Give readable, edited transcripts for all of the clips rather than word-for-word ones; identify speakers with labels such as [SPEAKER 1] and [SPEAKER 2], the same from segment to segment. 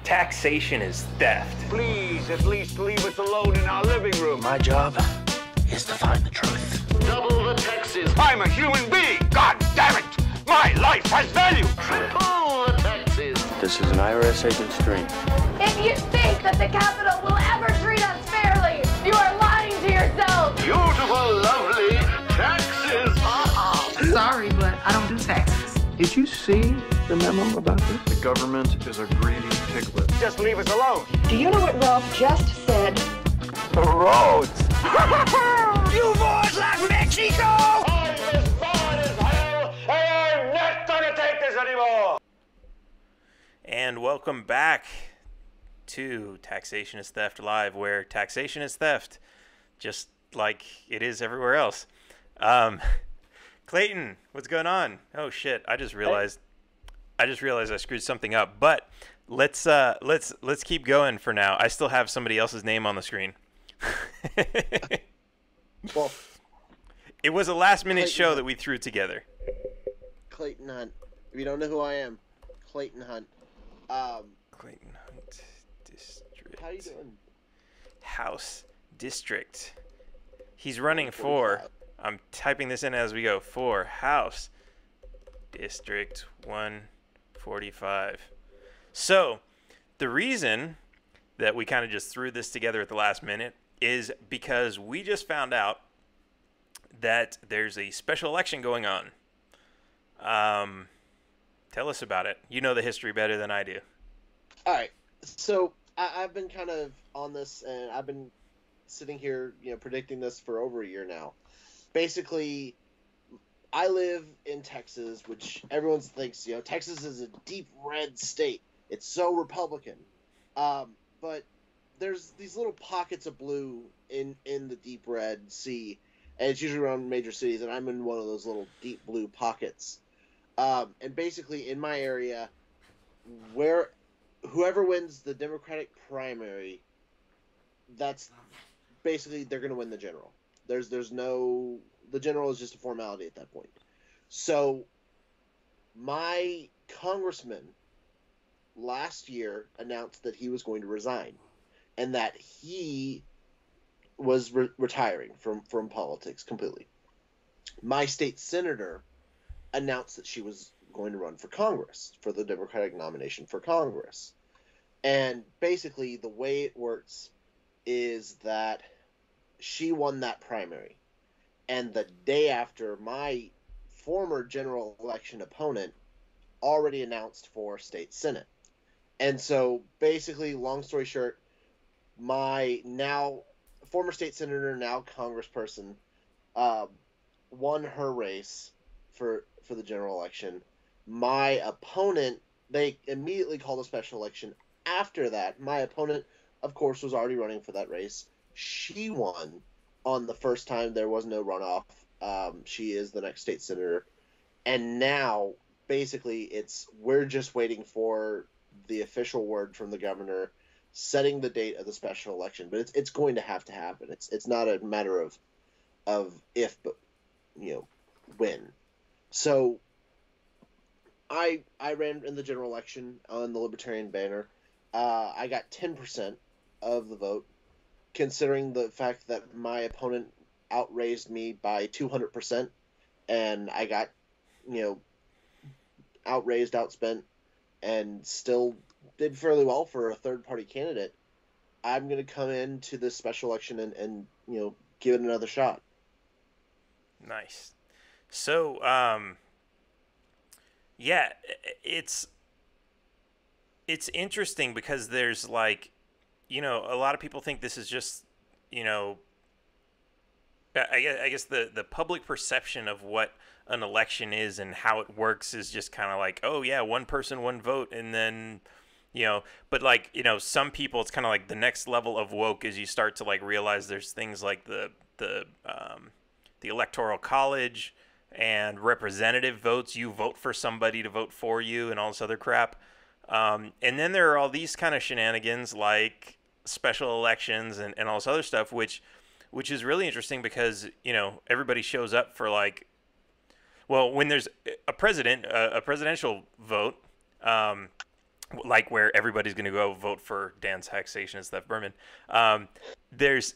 [SPEAKER 1] Taxation is theft.
[SPEAKER 2] Please, at least leave us alone in our living room.
[SPEAKER 3] My job is to find the truth.
[SPEAKER 2] Double the taxes. I'm a human being. God damn it! My life has value. Triple the taxes.
[SPEAKER 3] This is an IRS agent's dream.
[SPEAKER 4] If you think that the Capitol will ever treat us fairly, you are lying to yourself.
[SPEAKER 2] Beautiful, lovely taxes.
[SPEAKER 5] Sorry, but I don't do taxes.
[SPEAKER 3] Did you see the memo about this?
[SPEAKER 6] The government is a greedy piglet.
[SPEAKER 2] Just leave us alone.
[SPEAKER 7] Do you know what Ralph just said?
[SPEAKER 2] The roads.
[SPEAKER 5] You boys like Mexico?
[SPEAKER 2] I'm as bad as hell, and I'm not gonna take this anymore.
[SPEAKER 1] And welcome back to Taxation is Theft Live, where taxation is theft, just like it is everywhere else. Clayton, what's going on? Oh shit! I just realized I screwed something up. But let's keep going for now. I still have somebody else's name on the screen.
[SPEAKER 8] Well,
[SPEAKER 1] it was a last-minute
[SPEAKER 8] Clayton
[SPEAKER 1] show
[SPEAKER 8] Hunt.
[SPEAKER 1] that we threw together.
[SPEAKER 8] Clayton Hunt. If you don't know who I am, Clayton Hunt.
[SPEAKER 1] Clayton Hunt District.
[SPEAKER 8] How you doing?
[SPEAKER 1] House District. He's running for. I'm typing this in as we go. For House District 145. So, the reason that we kind of just threw this together at the last minute is because we just found out that there's a special election going on. Tell us about it. You know the history better than I do.
[SPEAKER 8] All right. So I've been kind of on this, and I've been sitting here, predicting this for over a year now. Basically, I live in Texas, which everyone thinks, Texas is a deep red state. It's so Republican. But there's these little pockets of blue in the deep red sea, and it's usually around major cities, and I'm in one of those little deep blue pockets. And basically, in my area, where whoever wins the Democratic primary, that's basically they're going to win the general. The general is just a formality at that point. So my congressman last year announced that he was going to resign and that he was retiring from politics completely. My state senator announced that she was going to run for Congress, for the Democratic nomination for Congress. And basically the way it works is that she won that primary. And the day after, my former general election opponent already announced for state senate. And so basically, long story short, my now former state senator, now congressperson, won her race for the general election. My opponent, they immediately called a special election after that. My opponent, of course, was already running for that race. She won on the first time. There was no runoff. She is the next state senator. And now, basically, we're just waiting for the official word from the governor setting the date of the special election. But it's going to have to happen. It's not a matter of if, but when. So I ran in the general election on the Libertarian banner. I got 10% of the vote, considering the fact that my opponent outraised me by 200%, and I got, outraised, outspent, and still did fairly well for a third-party candidate. I'm going to come into this special election and give it another shot.
[SPEAKER 1] Nice. So, yeah, it's interesting because there's a lot of people think this is just, I guess the public perception of what an election is and how it works is just kind of like, oh yeah, one person, one vote. And then, but some people, it's kind of like the next level of woke is you start to realize there's things like the electoral college and representative votes. You vote for somebody to vote for you and all this other crap. And then there are all these kind of shenanigans like special elections and all this other stuff, which is really interesting because, everybody shows up for when there's a presidential vote, like where everybody's going to go vote for Dan's taxation and stuff, Berman. There's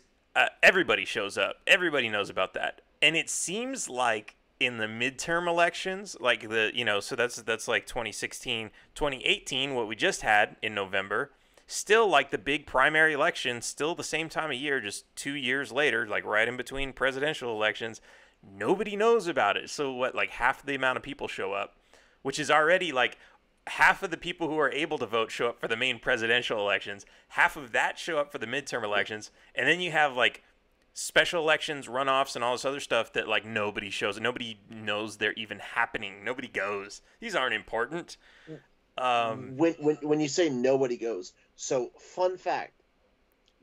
[SPEAKER 1] everybody shows up. Everybody knows about that, and it seems like in the midterm elections, like so that's like 2016, 2018, what we just had in November. Still, like the big primary election, still the same time of year, just 2 years later, like right in between presidential elections. Nobody knows about it. So what? Like half the amount of people show up, which is already like half of the people who are able to vote show up for the main presidential elections. Half of that show up for the midterm elections, and then you have like special elections, runoffs, and all this other stuff that like nobody shows. Nobody knows they're even happening. Nobody goes. These aren't important.
[SPEAKER 8] When you say nobody goes, so fun fact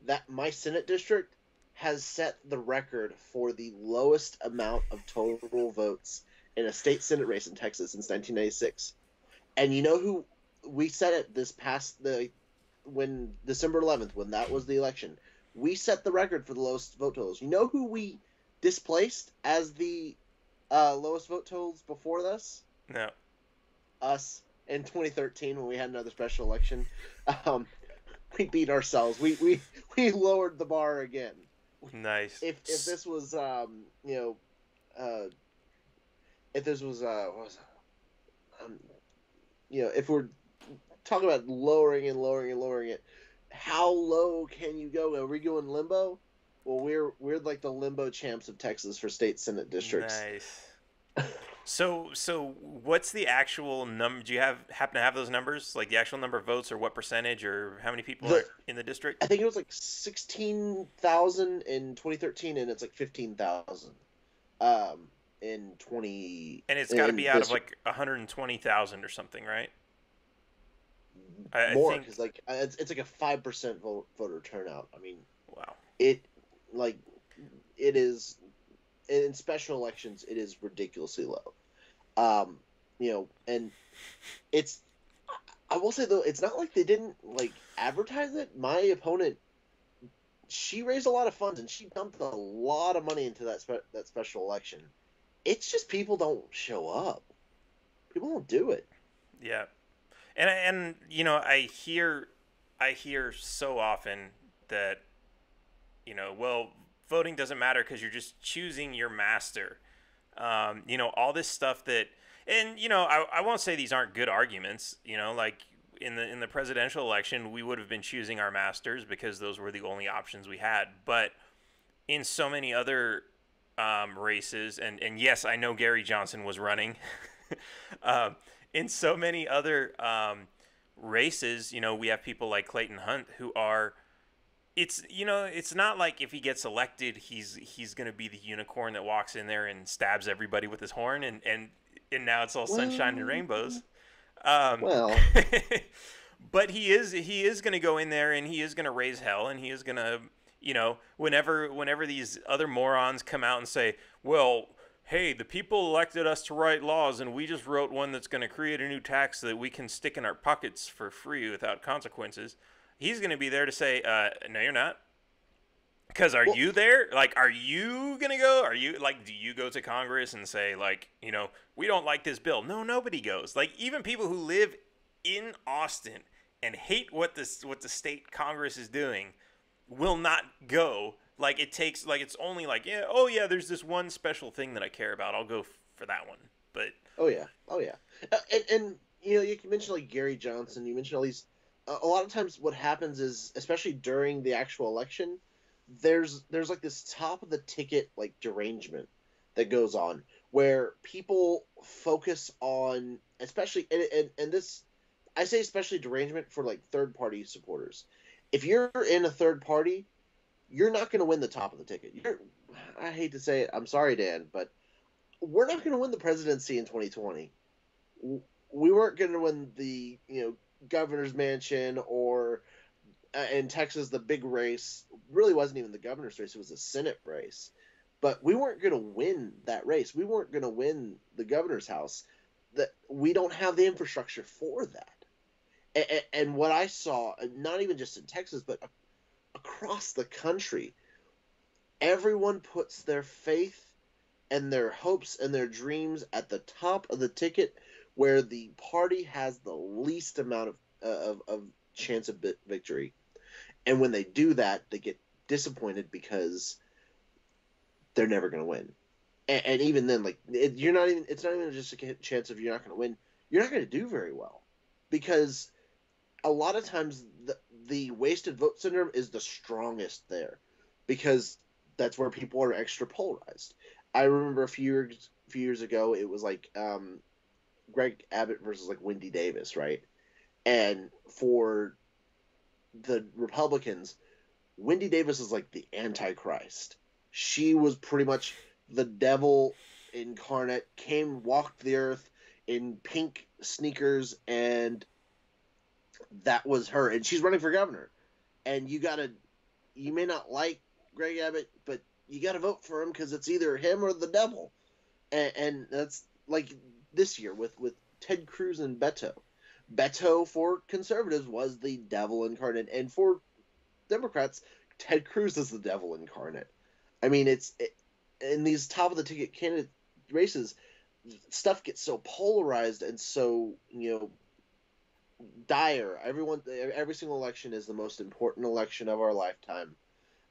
[SPEAKER 8] that my Senate district has set the record for the lowest amount of total votes in a state Senate race in Texas since 1996. And you know who we set it this past when December 11th, when that was the election, we set the record for the lowest vote totals. You know who we displaced as the lowest vote totals before this?
[SPEAKER 1] No.
[SPEAKER 8] Us in 2013 when we had another special election. We beat ourselves. We lowered the bar again.
[SPEAKER 1] Nice.
[SPEAKER 8] If this was if this was what was it? If we're talking about lowering it, how low can you go? Are we going limbo? Well, we're like the limbo champs of Texas for state Senate districts.
[SPEAKER 1] Nice. So what's the actual number? Do you happen to have those numbers, like the actual number of votes, or what percentage, or how many people are in the district?
[SPEAKER 8] I think it was like 16,000 in 2013, and it's like 15,000 in 20.
[SPEAKER 1] And it's got to be out of like 120,000 or something, right?
[SPEAKER 8] More, because like it's like a 5% voter turnout. I mean,
[SPEAKER 1] wow.
[SPEAKER 8] It is in special elections. It is ridiculously low. And it's. I will say though, it's not like they didn't like advertise it. My opponent, she raised a lot of funds and she dumped a lot of money into that special election. It's just people don't show up. People don't do it.
[SPEAKER 1] Yeah. And I hear so often that, well, voting doesn't matter because you're just choosing your master. All this stuff that, and I won't say these aren't good arguments. Like in the presidential election, we would have been choosing our masters because those were the only options we had. But in so many other races, and yes, I know Gary Johnson was running. In so many other races, we have people like Clayton Hunt who are. It's not like if he gets elected, he's going to be the unicorn that walks in there and stabs everybody with his horn, and now it's all sunshine and rainbows. But he is going to go in there and he is going to raise hell, and he is going to, whenever these other morons come out and say, well, hey, the people elected us to write laws, and we just wrote one that's going to create a new tax that we can stick in our pockets for free without consequences. He's going to be there to say, no, you're not. Because are you there? Like, are you going to go? Are you, like, do you go to Congress and say, like, we don't like this bill? No, nobody goes. Like, even people who live in Austin and hate what the state Congress is doing will not go. Like, it takes, like, it's only like, there's this one special thing that I care about. I'll go for that one. But.
[SPEAKER 8] Oh, yeah. And you mentioned, like, Gary Johnson. You mentioned all these. A lot of times what happens is, especially during the actual election, there's like this top of the ticket, like, derangement that goes on where people focus on, especially, and this, I say especially derangement for, like, third-party supporters. If you're in a third party, you're not going to win the top of the ticket. I hate to say it. I'm sorry, Dan, but we're not going to win the presidency in 2020. We weren't going to win the, governor's mansion or in Texas, the big race really wasn't even the governor's race. It was a Senate race. But we weren't going to win that race. We weren't going to win the governor's house. That we don't have the infrastructure for that. And what I saw, not even just in Texas, but across the country, everyone puts their faith and their hopes and their dreams at the top of the ticket where the party has the least amount of of chance of victory. And when they do that, they get disappointed because they're never going to win. And even then, like, it's not even just a chance of you're not going to win. You're not going to do very well, because a lot of times the wasted vote syndrome is the strongest there, because that's where people are extra polarized. I remember a few years ago, it was like Greg Abbott versus like Wendy Davis, right? And for the Republicans, Wendy Davis is like the Antichrist. She was pretty much the devil incarnate, walked the earth in pink sneakers, and that was her. And she's running for governor. And you may not like Greg Abbott, but you got to vote for him because it's either him or the devil. And that's like this year with Ted Cruz and Beto. Beto for conservatives was the devil incarnate, and for Democrats, Ted Cruz is the devil incarnate. I mean, in these top of the ticket candidate races, stuff gets so polarized and so, dire. Every single election is the most important election of our lifetime,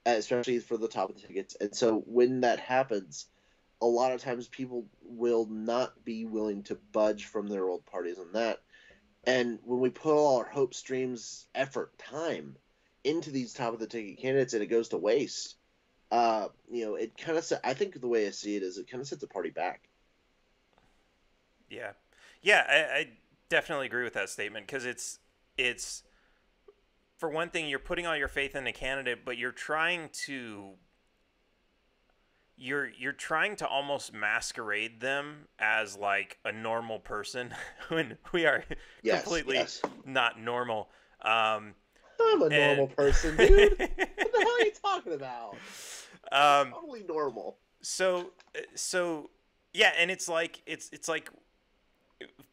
[SPEAKER 8] especially for the top of the tickets. And so when that happens, a lot of times people will not be willing to budge from their old parties on that. And when we put all our hopes, dreams, effort, time into these top of the ticket candidates and it goes to waste, it kind of, I think the way I see it is it kind of sets the party back.
[SPEAKER 1] Yeah. Yeah, I definitely agree with that statement, because it's for one thing, you're putting all your faith in a candidate, but you're trying to almost masquerade them as like a normal person when we are completely not normal. I'm
[SPEAKER 8] a normal person, dude. What the hell are you talking about? Totally normal.
[SPEAKER 1] So yeah, and it's like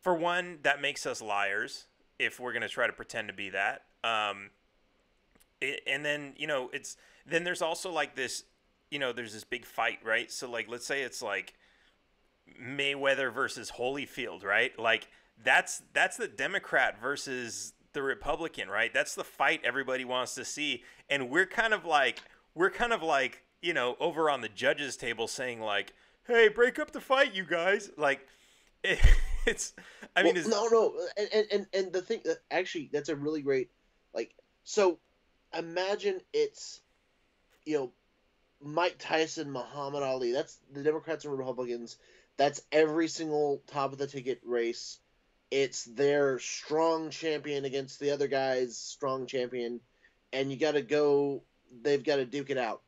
[SPEAKER 1] for one, that makes us liars if we're gonna try to pretend to be that. And then then there's also like this, there's this big fight, right? So like, let's say it's like Mayweather versus Holyfield, right? Like that's the Democrat versus the Republican, right? That's the fight everybody wants to see, and we're kind of like over on the judges table saying like, hey, break up the fight, you guys. Like it's
[SPEAKER 8] and the thing that actually, that's a really great, like, so imagine it's Mike Tyson, Muhammad Ali. That's the Democrats and Republicans. That's every single top of the ticket race. It's their strong champion against the other guy's strong champion, and they've got to duke it out.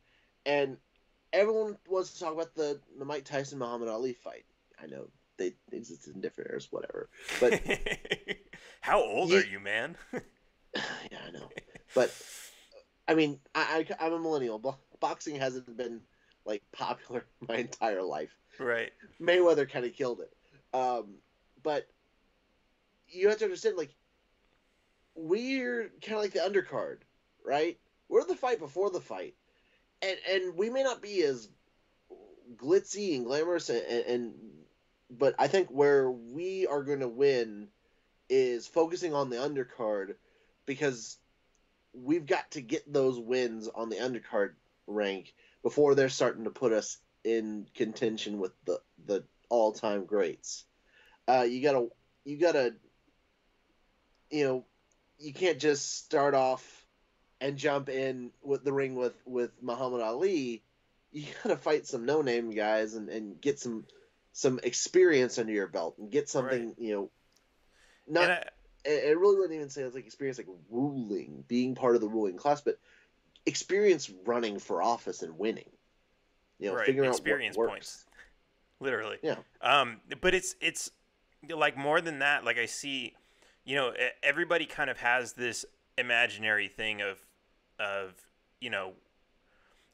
[SPEAKER 8] And everyone wants to talk about the Mike Tyson Muhammad Ali fight. I know they exist in different eras, whatever. But
[SPEAKER 1] how old are you, man?
[SPEAKER 8] Yeah, I know. But I mean, I'm a millennial. Boxing hasn't been like popular my entire life.
[SPEAKER 1] Right.
[SPEAKER 8] Mayweather kind of killed it. But you have to understand, like, we're kind of like the undercard, right? We're the fight before the fight. And we may not be as glitzy and glamorous, but I think where we are going to win is focusing on the undercard, because we've got to get those wins on the undercard rank before they're starting to put us in contention with the all-time greats. You gotta, you can't just start off and jump in with the ring with Muhammad Ali. You gotta fight some no-name guys and get some experience under your belt and get something, right. I really wouldn't even say it's like experience like being part of the ruling class, but experience running for office and winning.
[SPEAKER 1] Right.
[SPEAKER 8] Figuring
[SPEAKER 1] experience
[SPEAKER 8] out what works.
[SPEAKER 1] Points. Literally.
[SPEAKER 8] Yeah.
[SPEAKER 1] But it's like more than that. Like I see, everybody kind of has this imaginary thing of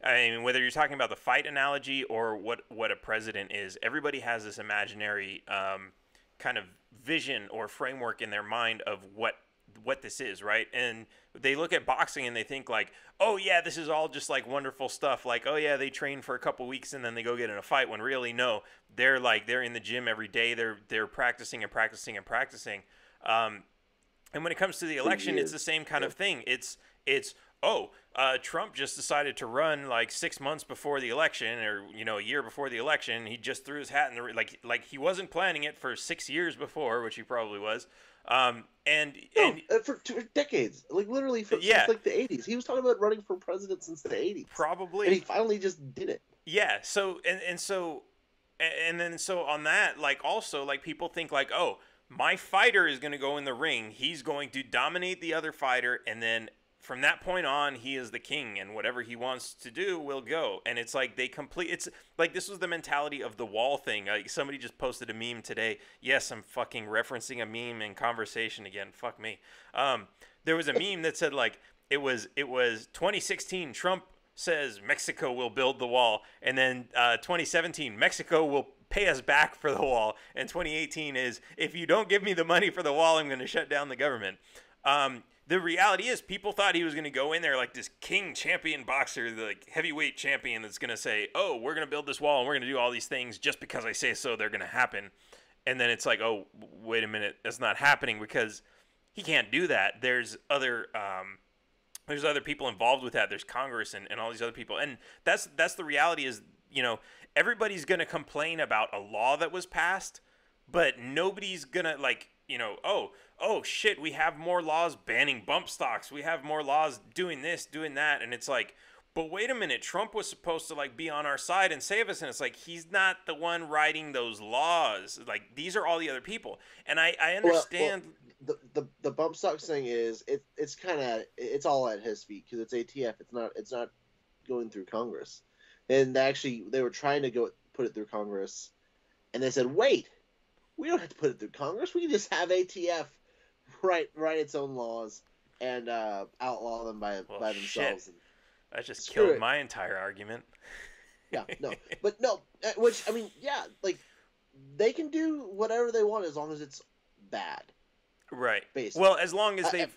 [SPEAKER 1] I mean, whether you're talking about the fight analogy or what a president is, everybody has this imaginary kind of vision or framework in their mind of what this is, right? And they look at boxing and they think like, oh yeah, this is all just like wonderful stuff. Like, oh yeah, they train for a couple weeks and then they go get in a fight, when really no, they're in the gym every day. They're practicing and practicing and practicing. And when it comes to the election, it's the same kind of thing. It's Trump just decided to run like 6 months before the election, or a year before the election. He just threw his hat in the like he wasn't planning it for 6 years before, which he probably was.
[SPEAKER 8] For decades, like literally since like the 80s. He was talking about running for president since the 80s.
[SPEAKER 1] Probably.
[SPEAKER 8] And he finally just did it.
[SPEAKER 1] Yeah. So so on that, like also like people think like, oh, my fighter is going to go in the ring. He's going to dominate the other fighter, and then from that point on, he is the king, and whatever he wants to do will go. And it's like it's like this was the mentality of the wall thing. Like somebody just posted a meme today. Yes, I'm fucking referencing a meme in conversation again. Fuck me. There was a meme that said like it was 2016. Trump says Mexico will build the wall, and then 2017 Mexico will pay us back for the wall, and 2018 is if you don't give me the money for the wall, I'm going to shut down the government. The reality is people thought he was going to go in there like this king champion boxer, the like heavyweight champion that's going to say, oh, we're going to build this wall and we're going to do all these things just because I say so, they're going to happen. And then it's like, oh, wait a minute, that's not happening because he can't do that. There's other people involved with that. There's Congress and all these other people. And that's the reality is, everybody's going to complain about a law that was passed, but nobody's going to like, oh shit, we have more laws banning bump stocks. We have more laws doing this, doing that. And it's like, but wait a minute, Trump was supposed to like be on our side and save us. And it's like, he's not the one writing those laws. Like these are all the other people. And I understand.
[SPEAKER 8] The bump stocks thing is it's all at his feet because it's ATF. It's not going through Congress. And they were trying to put it through Congress. And they said, wait, we don't have to put it through Congress. We can just have ATF write its own laws and outlaw them by themselves.
[SPEAKER 1] Shit. That just killed my entire argument.
[SPEAKER 8] Yeah, no. But no, which, I mean, yeah, like, they can do whatever they want as long as it's bad.
[SPEAKER 1] Right.
[SPEAKER 8] Basically.
[SPEAKER 1] Well, as long as they've,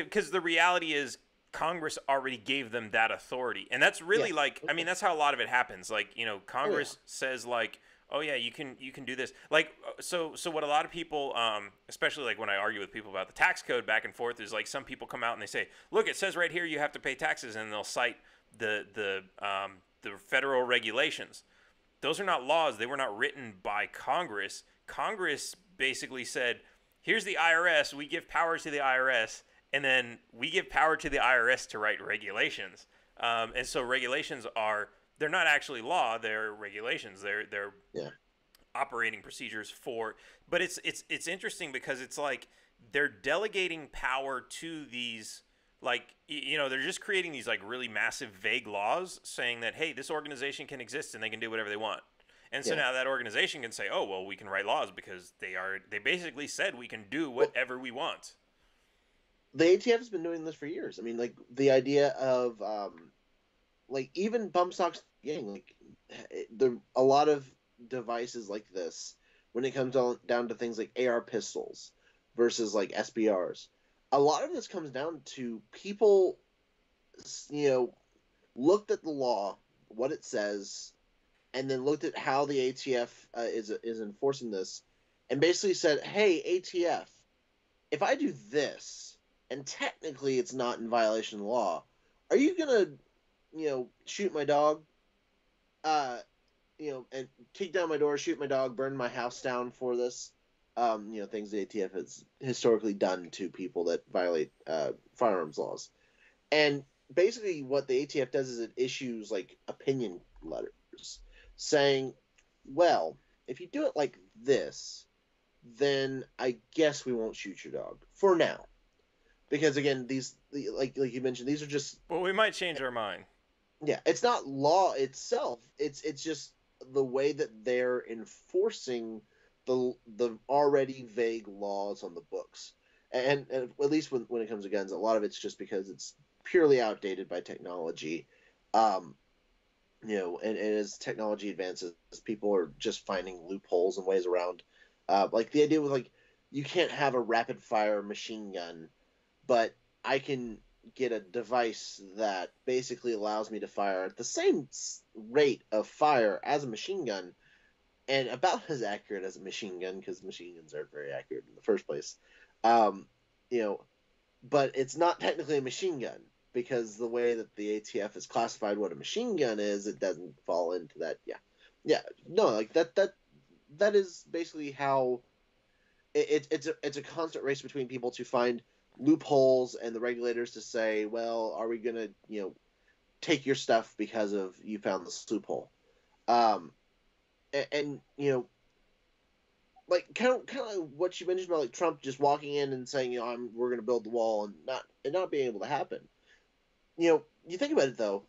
[SPEAKER 1] because the reality is Congress already gave them that authority. And that's really I mean, that's how a lot of it happens. Like, Congress says like, oh yeah, you can do this. Like, so what a lot of people, especially like when I argue with people about the tax code back and forth, is like some people come out and they say, look, it says right here you have to pay taxes, and they'll cite the federal regulations. Those are not laws. They were not written by Congress. Congress basically said, here's the IRS. We give power to the IRS, and then we give power to the IRS to write regulations. And so regulations they're not actually law. They're regulations. They're operating procedures for. But it's interesting because it's like they're delegating power to these, like, they're just creating these like really massive vague laws saying that, hey, this organization can exist and they can do whatever they want. And so now that organization can say, oh, well, we can write laws because they basically said we can do whatever we want.
[SPEAKER 8] The ATF has been doing this for years. I mean, like the idea of like even bump stocks, like a lot of devices like this, when it comes down to things like AR pistols versus like SBRs, a lot of this comes down to people, looked at the law, what it says, and then looked at how the ATF is enforcing this, and basically said, hey, ATF, if I do this, and technically it's not in violation of the law, are you gonna shoot my dog, and kick down my door, shoot my dog, burn my house down for this? Things the ATF has historically done to people that violate firearms laws. And basically what the ATF does is it issues like opinion letters saying, well, if you do it like this, then I guess we won't shoot your dog for now. Because again, like you mentioned, these are just.
[SPEAKER 1] Well, we might change our mind.
[SPEAKER 8] Yeah, it's not law itself. It's just the way that they're enforcing the already vague laws on the books. And at least when it comes to guns, a lot of it's just because it's purely outdated by technology. And as technology advances, people are just finding loopholes and ways around. Like the idea with like you can't have a rapid fire machine gun, but I can get a device that basically allows me to fire at the same rate of fire as a machine gun, and about as accurate as a machine gun, because machine guns aren't very accurate in the first place. But it's not technically a machine gun, because the way that the ATF has classified what a machine gun is, it doesn't fall into that. Yeah, no, like that is basically how it's a constant race between people to find loopholes, and the regulators to say, well, are we gonna take your stuff because of you found this loophole? And like kind of what you mentioned about like Trump just walking in and saying, we're going to build the wall, and not being able to happen. You think about it though.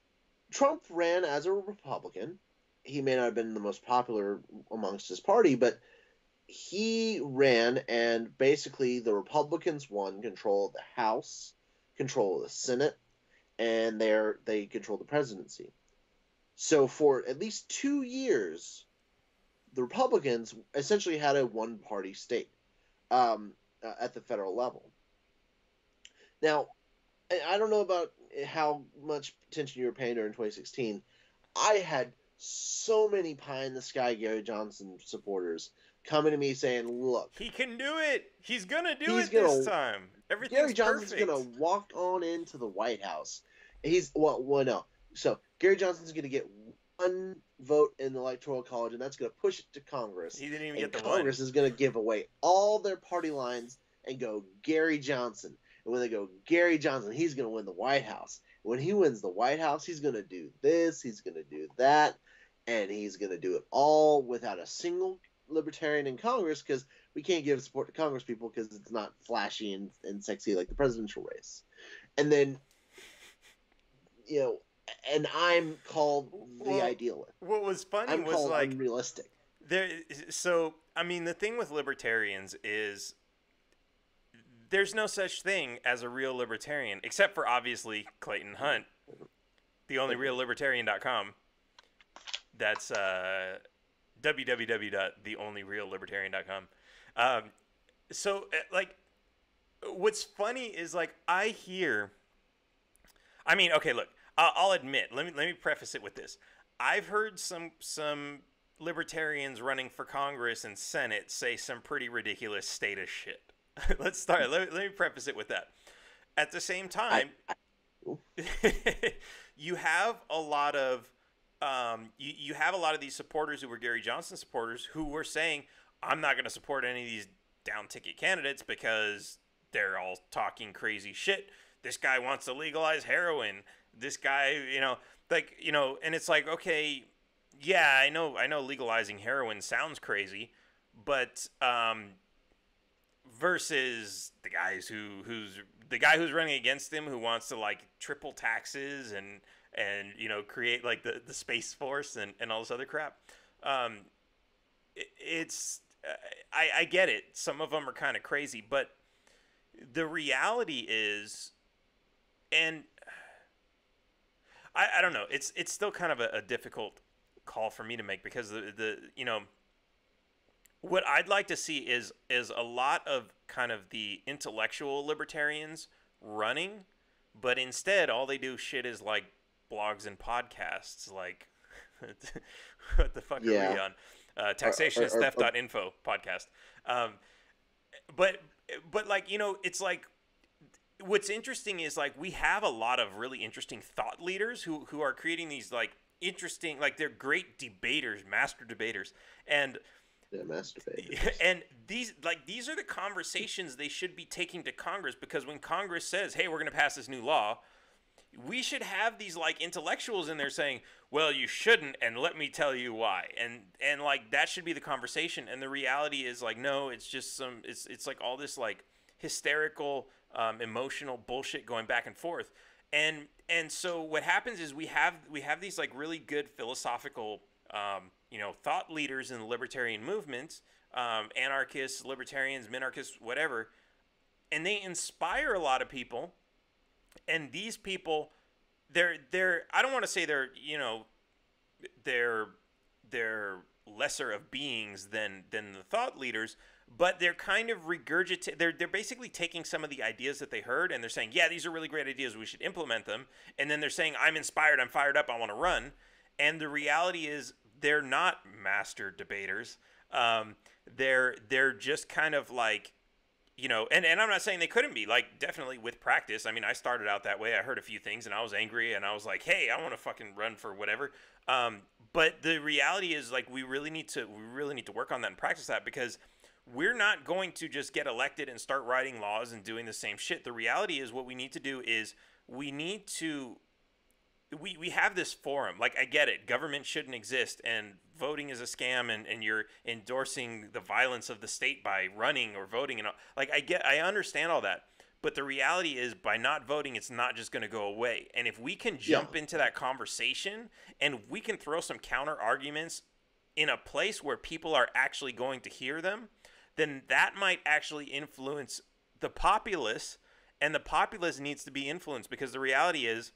[SPEAKER 8] Trump ran as a Republican. He may not have been the most popular amongst his party, but he ran, and basically the Republicans won control of the House, control of the Senate, and they control the presidency. So for at least 2 years, the Republicans essentially had a one-party state at the federal level. Now, I don't know about how much attention you were paying during 2016. I had so many pie-in-the-sky Gary Johnson supporters coming to me saying, look,
[SPEAKER 1] he can do it. He's going to do it this time. Everything's
[SPEAKER 8] Gary Johnson's
[SPEAKER 1] perfect.
[SPEAKER 8] going to walk on into the White House. No. So Gary Johnson's going to get one vote in the Electoral College, and that's going to push it to Congress.
[SPEAKER 1] He didn't even get the
[SPEAKER 8] Congress is going to give away all their party lines and go Gary Johnson. And when they go Gary Johnson, he's going to win the White House. When he wins the White House, he's going to do this, he's going to do that, and he's going to do it all without a single Libertarian in Congress, because we can't give support to Congress people because it's not flashy and sexy like the presidential race. And then, and I'm called the idealist.
[SPEAKER 1] What was funny
[SPEAKER 8] I'm
[SPEAKER 1] was
[SPEAKER 8] called
[SPEAKER 1] like
[SPEAKER 8] unrealistic.
[SPEAKER 1] So I mean, the thing with libertarians is there's no such thing as a real libertarian, except for obviously Clayton Hunt, the only real libertarian.com. That's www.theonlyreallibertarian.com. So like, what's funny is like I mean, okay, look. I'll admit. Let me preface it with this. I've heard some libertarians running for Congress and Senate say some pretty ridiculous status shit. Let's start. Let me preface it with that. At the same time, you have a lot of you have a lot of these supporters who were Gary Johnson supporters who were saying, I'm not going to support any of these down ticket candidates because they're all talking crazy shit. This guy wants to legalize heroin. This guy, and it's like, okay, yeah, I know legalizing heroin sounds crazy, but versus the guys who's running against him, who wants to like triple taxes and create like the Space Force and all this other crap. I get it. Some of them are kind of crazy, but the reality is, and I don't know. It's still kind of a difficult call for me to make, because what I'd like to see is a lot of kind of the intellectual libertarians running, but instead all they do shit is like blogs and podcasts. Like, what the fuck are we on? Taxation is theft.info podcast. But like, it's like, what's interesting is like we have a lot of really interesting thought leaders who are creating these like interesting, like they're great debaters, master debaters, and these are the conversations they should be taking to Congress, because when Congress says, hey, we're going to pass this new law, we should have these like intellectuals in there saying, well, you shouldn't, and let me tell you why, and like that should be the conversation. And the reality is like, no, it's just it's like all this like hysterical emotional bullshit going back and forth, and so what happens is we have these like really good philosophical thought leaders in the libertarian movement, anarchists, libertarians, minarchists, whatever, and they inspire a lot of people. And these people, they're I don't want to say they're lesser of beings than the thought leaders, but they're kind of they're basically taking some of the ideas that they heard, and they're saying, yeah, these are really great ideas, we should implement them. And then they're saying, I'm inspired, I'm fired up, I want to run. And the reality is they're not master debaters. They're just kind of like you know, and I'm not saying they couldn't be, like, definitely with practice. I mean, I started out that way. I heard a few things and I was angry and I was like, hey, I want to fucking run for whatever. But the reality is, like, we really need to work on that and practice that, because we're not going to just get elected and start writing laws and doing the same shit. The reality is, what we need to do is we need to, we have this forum. Like, I get it. Government shouldn't exist and voting is a scam, and you're endorsing the violence of the state by running or voting, and all. Like, I understand all that. But the reality is, by not voting, it's not just going to go away. And if we can jump into that conversation and we can throw some counter arguments in a place where people are actually going to hear them, then that might actually influence the populace, and the populace needs to be influenced, because the reality is,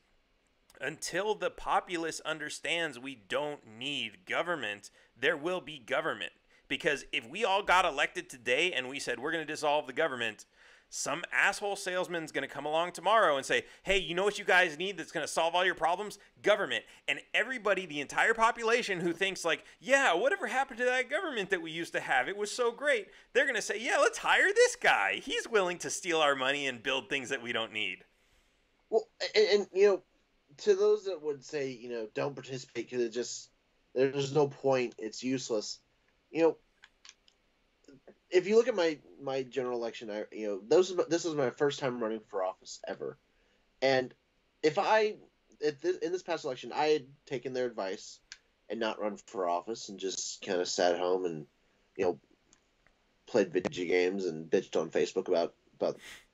[SPEAKER 1] until the populace understands we don't need government, there will be government. Because if we all got elected today and we said we're going to dissolve the government, some asshole salesman's going to come along tomorrow and say, hey, you know what you guys need that's going to solve all your problems? Government. And everybody, the entire population who thinks like, yeah, whatever happened to that government that we used to have? It was so great. They're going to say, yeah, let's hire this guy. He's willing to steal our money and build things that we don't need.
[SPEAKER 8] Well, and you know, to those that would say, you know, don't participate because there's no point, it's useless. You know, if you look at my general election, this is my first time running for office ever, and if in this past election I had taken their advice and not run for office and just kind of sat at home and, you know, played video games and bitched on Facebook about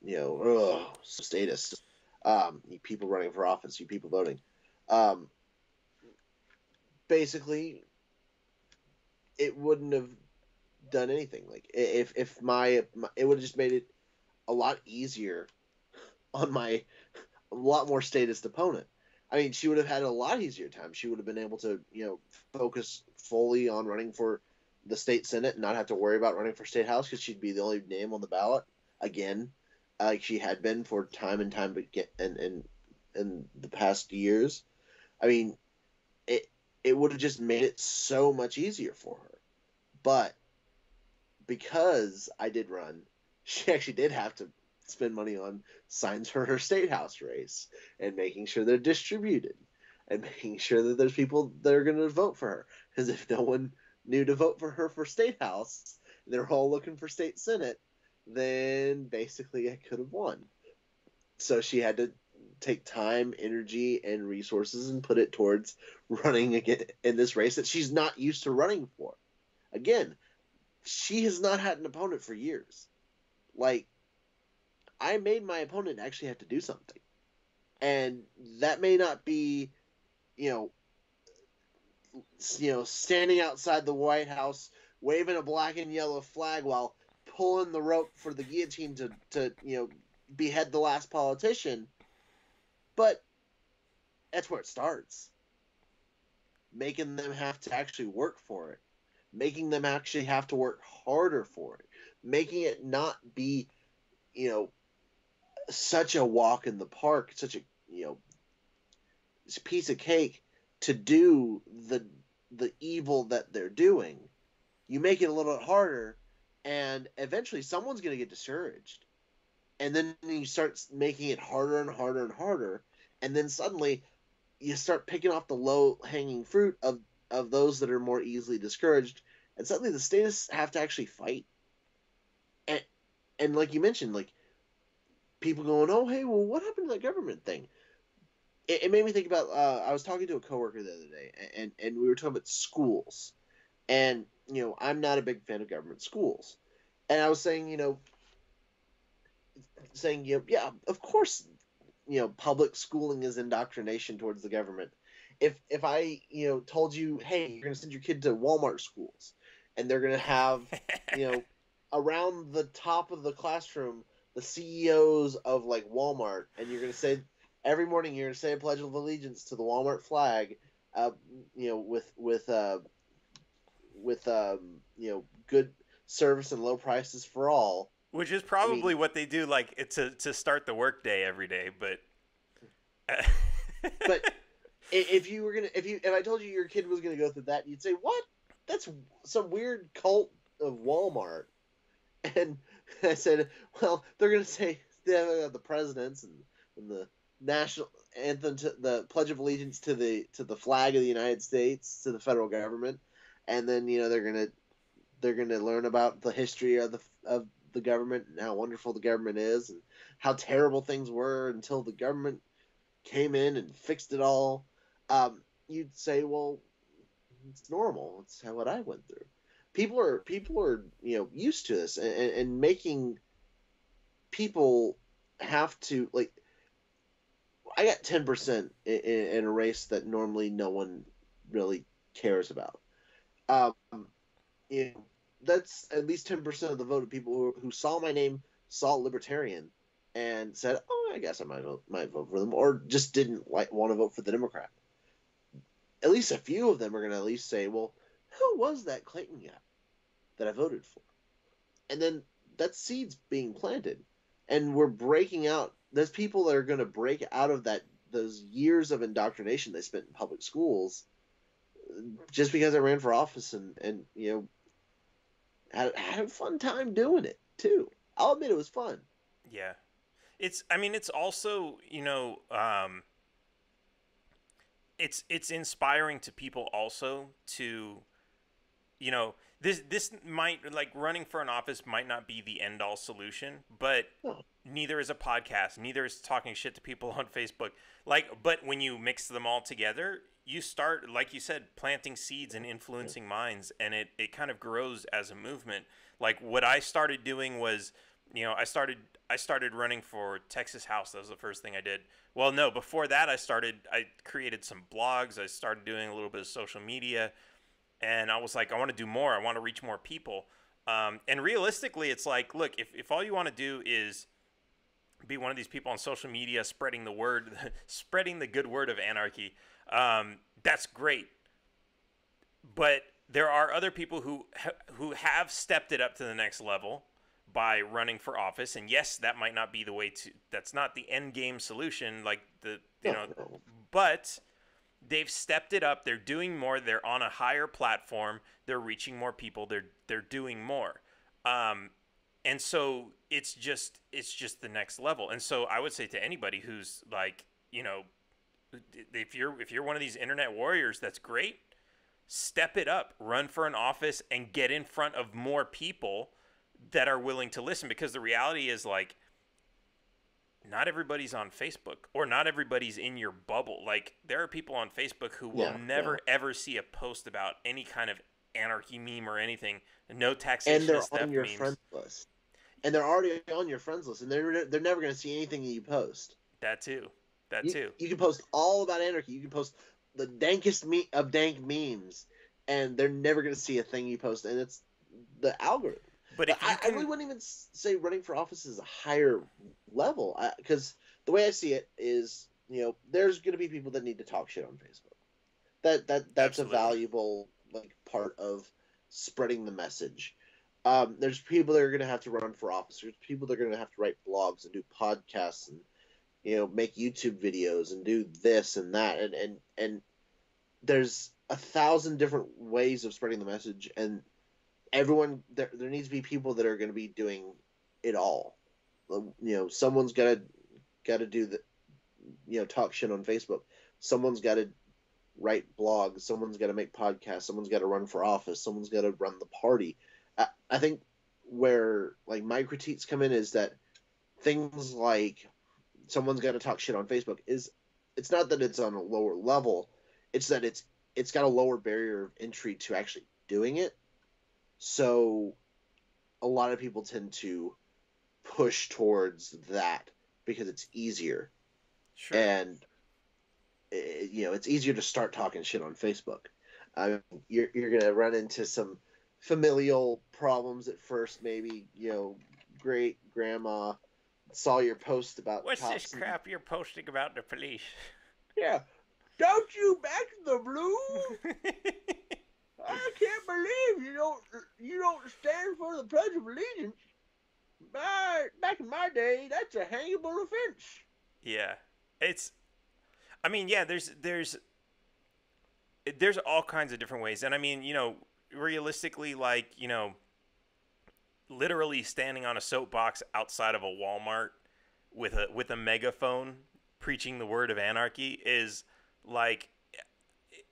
[SPEAKER 8] you know, status. You people running for office, you people voting. Basically, it wouldn't have done anything. Like, if it would have just made it a lot easier on a lot more statist opponent. I mean, she would have had a lot easier time. She would have been able to, you know, focus fully on running for the state senate and not have to worry about running for state house, because she'd be the only name on the ballot again, like she had been for time and time again in the past years. I mean, it would have just made it so much easier for her. But because I did run, she actually did have to spend money on signs for her state house race and making sure they're distributed and making sure that there's people that are going to vote for her. Because if no one knew to vote for her for state house, they're all looking for state senate, then basically I could have won. So she had to take time, energy, and resources and put it towards running again in this race that she's not used to running for. Again, she has not had an opponent for years. Like, I made my opponent actually have to do something. And that may not be, you know, standing outside the White House waving a black and yellow flag while pulling the rope for the guillotine to you know, behead the last politician. But that's where it starts. Making them have to actually work for it. Making them actually have to work harder for it. Making it not be, you know, such a walk in the park, such a, you know, piece of cake to do the evil that they're doing. You make it a little bit harder, and eventually someone's going to get discouraged. And then you start making it harder and harder and harder, and then suddenly you start picking off the low-hanging fruit of those that are more easily discouraged, and suddenly the statists have to actually fight. And like you mentioned, like, people going, oh, hey, well, what happened to that government thing? It made me think about, I was talking to a coworker the other day, and we were talking about schools. And, you know, I'm not a big fan of government schools. And I was saying, you know, yeah, of course, you know, public schooling is indoctrination towards the government. If I, you know, told you, hey, you're going to send your kid to Walmart schools, and they're going to have, you know, around the top of the classroom, the CEOs of, like, Walmart, and you're going to say, every morning you're going to say a Pledge of Allegiance to the Walmart flag, you know, with you know, good service and low prices for all.
[SPEAKER 1] Which is probably what they do, like, to start the workday every day, but.
[SPEAKER 8] But if I told you your kid was gonna go through that, you'd say, "What? That's some weird cult of Walmart." And I said, well, they're going to say the presidents and the national anthem, to the Pledge of Allegiance to the flag of the United States, to the federal government, and then they're gonna learn about the history of the government and how wonderful the government is and how terrible things were until the government came in and fixed it all. You'd say, well, it's normal. It's what I went through. People are used to this, and making people have to, like, I got 10% in a race that normally no one really cares about. Um, that's at least 10% of the vote of people who saw my name, saw Libertarian, and said, "Oh, I guess I might vote for them," or just didn't want to vote for the Democrat. At least a few of them are going to at least say, "Well, who was that Clayton guy that I voted for?" And then that seed's being planted, and we're breaking out. There's people that are going to break out of those years of indoctrination they spent in public schools, just because I ran for office and had a fun time doing it too. I'll admit it was fun.
[SPEAKER 1] Yeah. It's also, it's inspiring to people also to, this might, like, running for an office might not be the end all solution, but neither is a podcast, neither is talking shit to people on Facebook. But when you mix them all together, you start, like you said, planting seeds and influencing minds, and it kind of grows as a movement. Like, what I started doing was, I started running for Texas House. That was the first thing I did. Well, no, before that I created some blogs. I started doing a little bit of social media, and I was like, I want to do more. I want to reach more people. And realistically, it's like, look, if all you want to do is be one of these people on social media spreading the word, spreading the good word of anarchy, that's great. But there are other people who have stepped it up to the next level by running for office, and yes, that might not be the way to. That's not the end game solution, like but they've stepped it up. They're doing more. They're on a higher platform. They're reaching more people. They're doing more. And so it's just the next level. And so I would say to anybody who's like, if you're one of these internet warriors, that's great. Step it up, run for an office, and get in front of more people that are willing to listen. Because the reality is, like, not everybody's on Facebook, or not everybody's in your bubble. Like, there are people on Facebook who will never ever see a post about any kind of anarchy meme or anything. No taxation,
[SPEAKER 8] and they're
[SPEAKER 1] theft
[SPEAKER 8] on your
[SPEAKER 1] memes.
[SPEAKER 8] friends list, and they're already on your friends list, and they're never going to see anything that you post.
[SPEAKER 1] That too.
[SPEAKER 8] You can post all about anarchy. You can post the dankest of dank memes, and they're never going to see a thing you post. And it's the algorithm. But I really wouldn't even say running for office is a higher level, because the way I see it is, there's going to be people that need to talk shit on Facebook. That's Absolutely. A valuable, like, part of spreading the message. There's people that are going to have to run for office. There's people that are going to have to write blogs and do podcasts and make YouTube videos and do this and that, and there's 1,000 different ways of spreading the message, and everyone there needs to be people that are going to be doing it all. Someone's got to do the talk shit on Facebook. Someone's got to write blogs. Someone's got to make podcasts. Someone's got to run for office. Someone's got to run the party. I think where, like, my critiques come in is that things like someone's got to talk shit on Facebook it's not that it's on a lower level, it's that it's got a lower barrier of entry to actually doing it. So a lot of people tend to push towards that because it's easier.
[SPEAKER 1] Sure.
[SPEAKER 8] And it's easier to start talking shit on Facebook. You're going to run into some familial problems at first, maybe. Great grandma saw your post about
[SPEAKER 1] what's this crap you're posting about the police?
[SPEAKER 8] Yeah. Don't you back the blue? I can't believe you don't stand for the Pledge of Allegiance. Back in my day, that's a hangable offense.
[SPEAKER 1] Yeah. There's all kinds of different ways. And realistically, like, literally standing on a soapbox outside of a Walmart with a megaphone preaching the word of anarchy is like,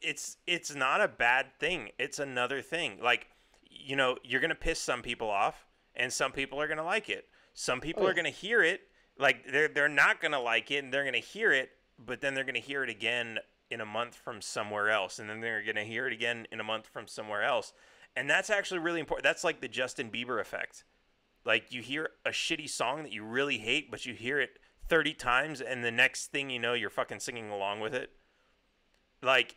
[SPEAKER 1] it's not a bad thing. It's another thing. Like, you know, you're going to piss some people off and some people are going to like it. Some people are going to hear it. Like, they're not going to like it and they're going to hear it, but then they're going to hear it again in a month from somewhere else. And then they're going to hear it again in a month from somewhere else. And that's actually really important. That's like the Justin Bieber effect. Like, you hear a shitty song that you really hate, but you hear it 30 times and the next thing you know, you're fucking singing along with it. Like,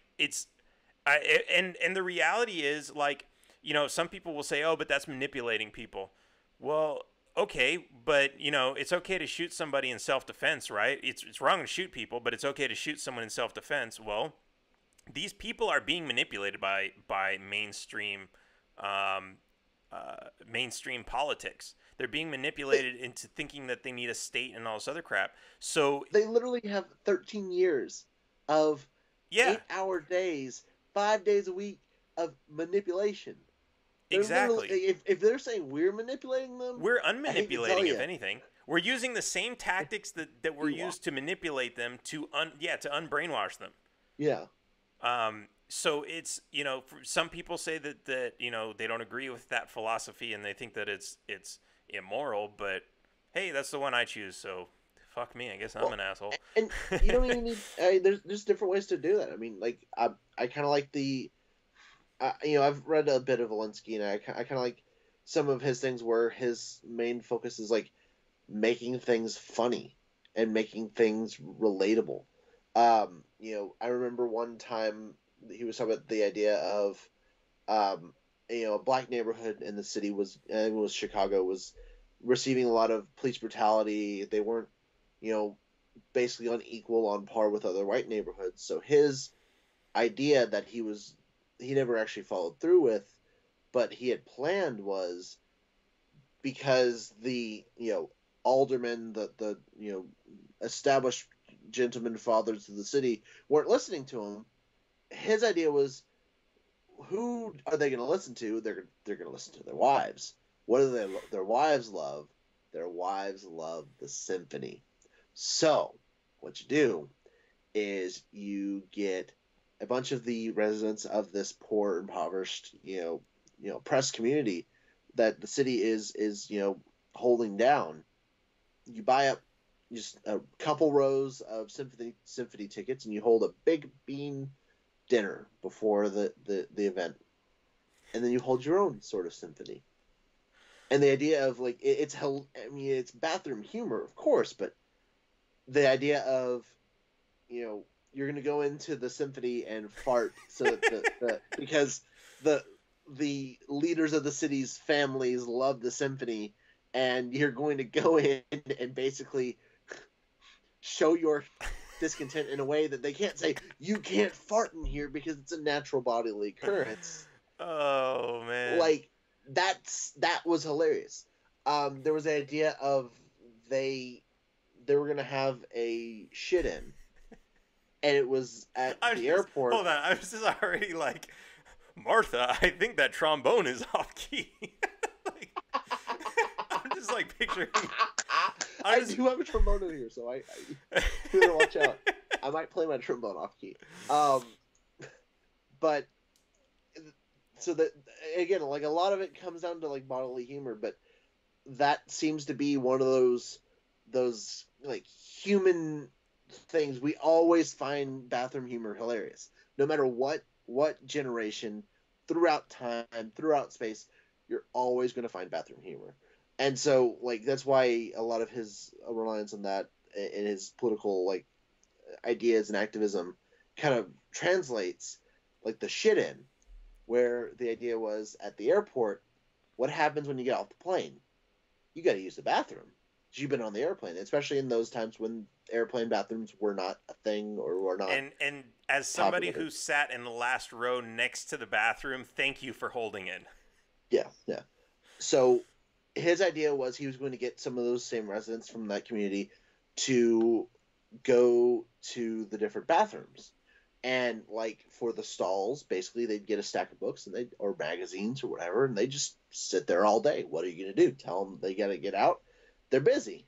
[SPEAKER 1] and the reality is, like, you know, some people will say, oh, but that's manipulating people. Well, okay, but, you know, it's okay to shoot somebody in self-defense, right? It's wrong to shoot people, but it's okay to shoot someone in self-defense. Well, these people are being manipulated by mainstream mainstream politics. They're being manipulated into thinking that they need a state and all this other crap. So
[SPEAKER 8] they literally have 13 years of 8-hour days, 5 days a week of manipulation.
[SPEAKER 1] Exactly.
[SPEAKER 8] If they're saying we're manipulating them,
[SPEAKER 1] we're unmanipulating, if anything. We're using the same tactics that were used to manipulate them to unbrainwash them.
[SPEAKER 8] Yeah.
[SPEAKER 1] So it's, you know, some people say that you know, they don't agree with that philosophy and they think that it's immoral, but hey, that's the one I choose, so fuck me, I guess I'm an asshole.
[SPEAKER 8] And you don't even need there's different ways to do that. I mean, like, I kind of like the you know, I've read a bit of Alinsky, and I kind of like some of his things where his main focus is like making things funny and making things relatable. You know, I remember one time he was talking about the idea of, you know, a black neighborhood in the city was Chicago, was receiving a lot of police brutality. They weren't, you know, basically unequal, on par with other white neighborhoods. So his idea that he never actually followed through with, but he had planned, was because the, you know, aldermen, the you know, established gentlemen fathers of the city weren't listening to him. His idea was, who are they going to listen to? They're going to listen to their wives. What do their wives love? Their wives love the symphony. So what you do is you get a bunch of the residents of this poor, impoverished, you know, oppressed community that the city is you know, holding down. You buy up just a couple rows of symphony tickets, and you hold a big bean dinner before the event, and then you hold your own sort of symphony. And the idea of, like, it's bathroom humor, of course, but the idea of, you know, you're gonna go into the symphony and fart so that because the leaders of the city's families love the symphony, and you're going to go in and basically show your discontent in a way that they can't say, you can't fart in here because it's a natural bodily occurrence.
[SPEAKER 1] Oh man,
[SPEAKER 8] like that was hilarious. There was the idea of they were gonna have a shit in, and it was at the airport.
[SPEAKER 1] Hold on, I was just already like, Martha, I think that trombone is off key. Like, I'm just like picturing.
[SPEAKER 8] I do have a trombone in here, so I better watch out. I might play my trombone off key. But so that, again, like, a lot of it comes down to like bodily humor, but that seems to be one of those like human things. We always find bathroom humor hilarious, no matter what generation, throughout time, throughout space. You're always going to find bathroom humor. And so, like, that's why a lot of his reliance on that in his political, like, ideas and activism kind of translates, like, the shit in, where the idea was, at the airport, what happens when you get off the plane? You got to use the bathroom. You've been on the airplane, especially in those times when airplane bathrooms were not a thing, or were not.
[SPEAKER 1] And as somebody who sat in the last row next to the bathroom, thank you for holding in.
[SPEAKER 8] Yeah. So his idea was he was going to get some of those same residents from that community to go to the different bathrooms. And like for the stalls, basically they'd get a stack of books and or magazines or whatever, and they just sit there all day. What are you gonna do? Tell them they gotta get out? They're busy.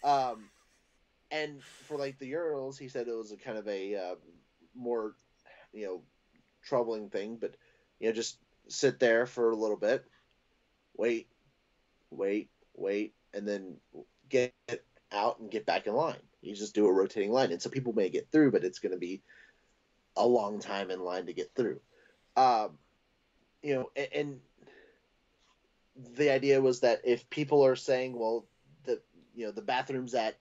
[SPEAKER 8] And for like the urinals, he said it was a kind of a more, troubling thing. But just sit there for a little bit, wait, and then get out and get back in line. You just do a rotating line, and so people may get through, but it's going to be a long time in line to get through. And the idea was that if people are saying, well, the bathrooms at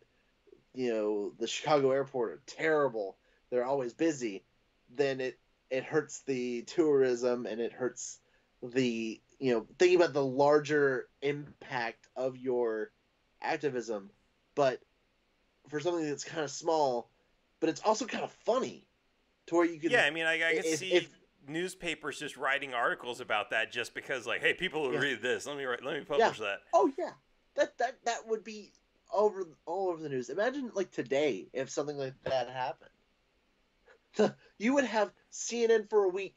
[SPEAKER 8] the Chicago airport are terrible, they're always busy, then it hurts the tourism, and it hurts the thinking about the larger impact of your activism. But for something that's kind of small, but it's also kind of funny, to where you can.
[SPEAKER 1] Yeah, I mean, I can see newspapers just writing articles about that just because, like, hey, people will read this. Let me publish that.
[SPEAKER 8] Oh yeah, that would be all over the news. Imagine like today if something like that happened. You would have CNN for a week.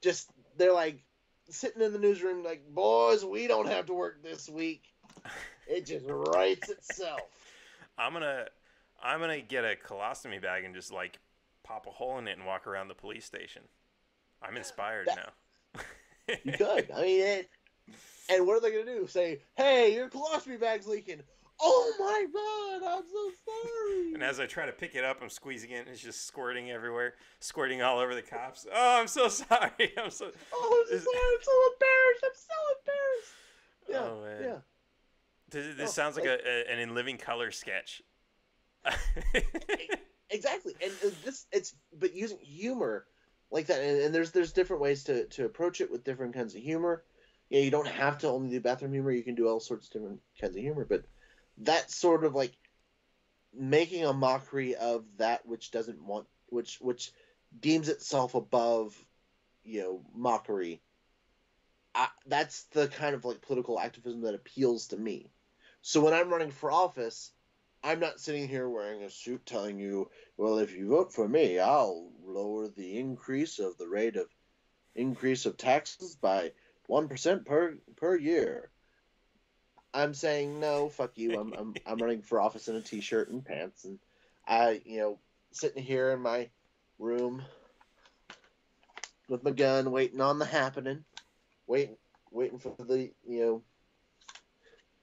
[SPEAKER 8] Just they're like sitting in the newsroom, like, boys, we don't have to work this week. It just writes itself.
[SPEAKER 1] I'm gonna get a colostomy bag and just like pop a hole in it and walk around the police station. I'm inspired now.
[SPEAKER 8] You could. I mean, and what are they gonna do? Say, hey, your colostomy bag's leaking. Oh my God, I'm so sorry.
[SPEAKER 1] And as I try to pick it up, I'm squeezing it, and it's just squirting everywhere, squirting all over the cops. Oh, I'm so sorry. I'm so sorry.
[SPEAKER 8] I'm so embarrassed. I'm so embarrassed. Yeah,
[SPEAKER 1] oh, man.
[SPEAKER 8] Yeah.
[SPEAKER 1] This sounds like an In Living Color sketch.
[SPEAKER 8] Exactly, and but using humor like that, and there's different ways to approach it with different kinds of humor. You don't have to only do bathroom humor. You can do all sorts of different kinds of humor, but that sort of like making a mockery of that which doesn't want, which deems itself above, mockery. That's the kind of like political activism that appeals to me. So when I'm running for office, I'm not sitting here wearing a suit telling you, well, if you vote for me, I'll lower the increase of the rate of increase of taxes by 1% per year. I'm saying no, fuck you. I'm running for office in a t-shirt and pants, and I, sitting here in my room with my gun, waiting on the happening, waiting for the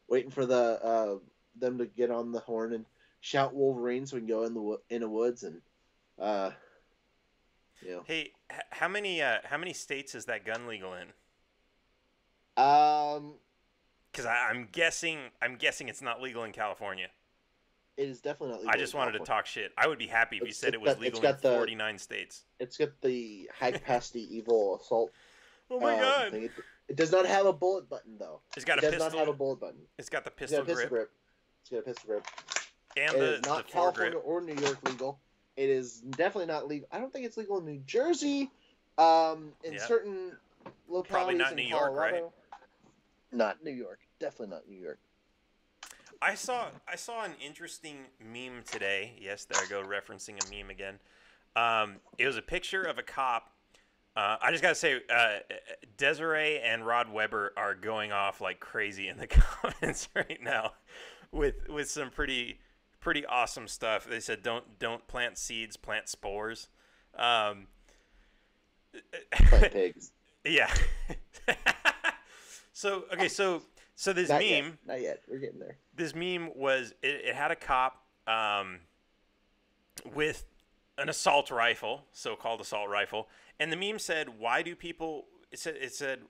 [SPEAKER 8] waiting for the them to get on the horn and shout Wolverine so we can go in the woods and
[SPEAKER 1] Hey, how many states is that gun legal in? Because I'm guessing it's not legal in California.
[SPEAKER 8] It is definitely not legal.
[SPEAKER 1] I just wanted to talk shit. I would be happy if you said it was legal in 49 states.
[SPEAKER 8] It's got the high capacity evil assault.
[SPEAKER 1] Oh my God!
[SPEAKER 8] Thing. It does not have a bullet button though.
[SPEAKER 1] It's got
[SPEAKER 8] a pistol. It does not have a bullet button.
[SPEAKER 1] It's got the pistol grip.
[SPEAKER 8] It's got a pistol grip.
[SPEAKER 1] And
[SPEAKER 8] it is not California or New York legal. It is definitely not legal. I don't think it's legal in New Jersey. In certain localities.
[SPEAKER 1] Probably not New York,
[SPEAKER 8] Colorado.
[SPEAKER 1] right?
[SPEAKER 8] Not New York. Definitely not New York.
[SPEAKER 1] I saw an interesting meme today. Yes, there I go, referencing a meme again. It was a picture of a cop. I just gotta say, Desiree and Rod Weber are going off like crazy in the comments right now, with some pretty awesome stuff. They said don't plant seeds, plant spores.
[SPEAKER 8] Plant pigs.
[SPEAKER 1] Yeah. So this
[SPEAKER 8] not
[SPEAKER 1] meme.
[SPEAKER 8] Not yet. We're getting there.
[SPEAKER 1] This meme was it had a cop with an assault rifle, so-called assault rifle, and the meme said, "Why do people?" It said,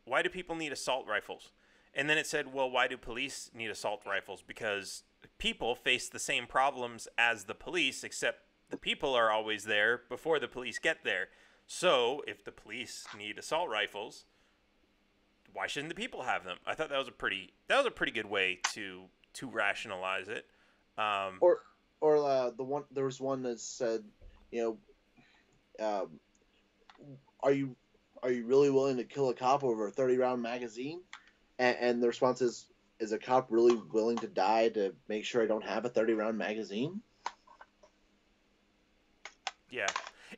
[SPEAKER 1] "Why do people need assault rifles?" And then it said, "Well, why do police need assault rifles? Because people face the same problems as the police, except the people are always there before the police get there. So if the police need assault rifles, why shouldn't the people have them?" I thought that was a pretty good way to rationalize it.
[SPEAKER 8] Or the one, there was one that said, are you really willing to kill a cop over a 30-round magazine? And the response is a cop really willing to die to make sure I don't have a 30-round magazine?
[SPEAKER 1] Yeah.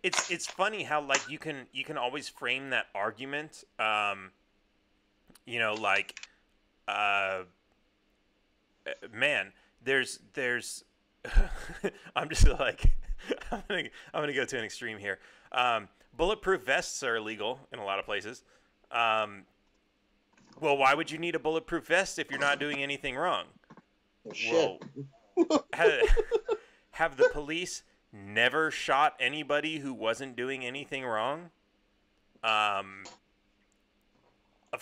[SPEAKER 1] It's funny how like you can always frame that argument, you know, like, man, there's I'm just like I'm gonna go to an extreme here. Bulletproof vests are illegal in a lot of places. Well, why would you need a bulletproof vest if you're not doing anything wrong?
[SPEAKER 8] Oh, shit.
[SPEAKER 1] Well, have the police never shot anybody who wasn't doing anything wrong? Of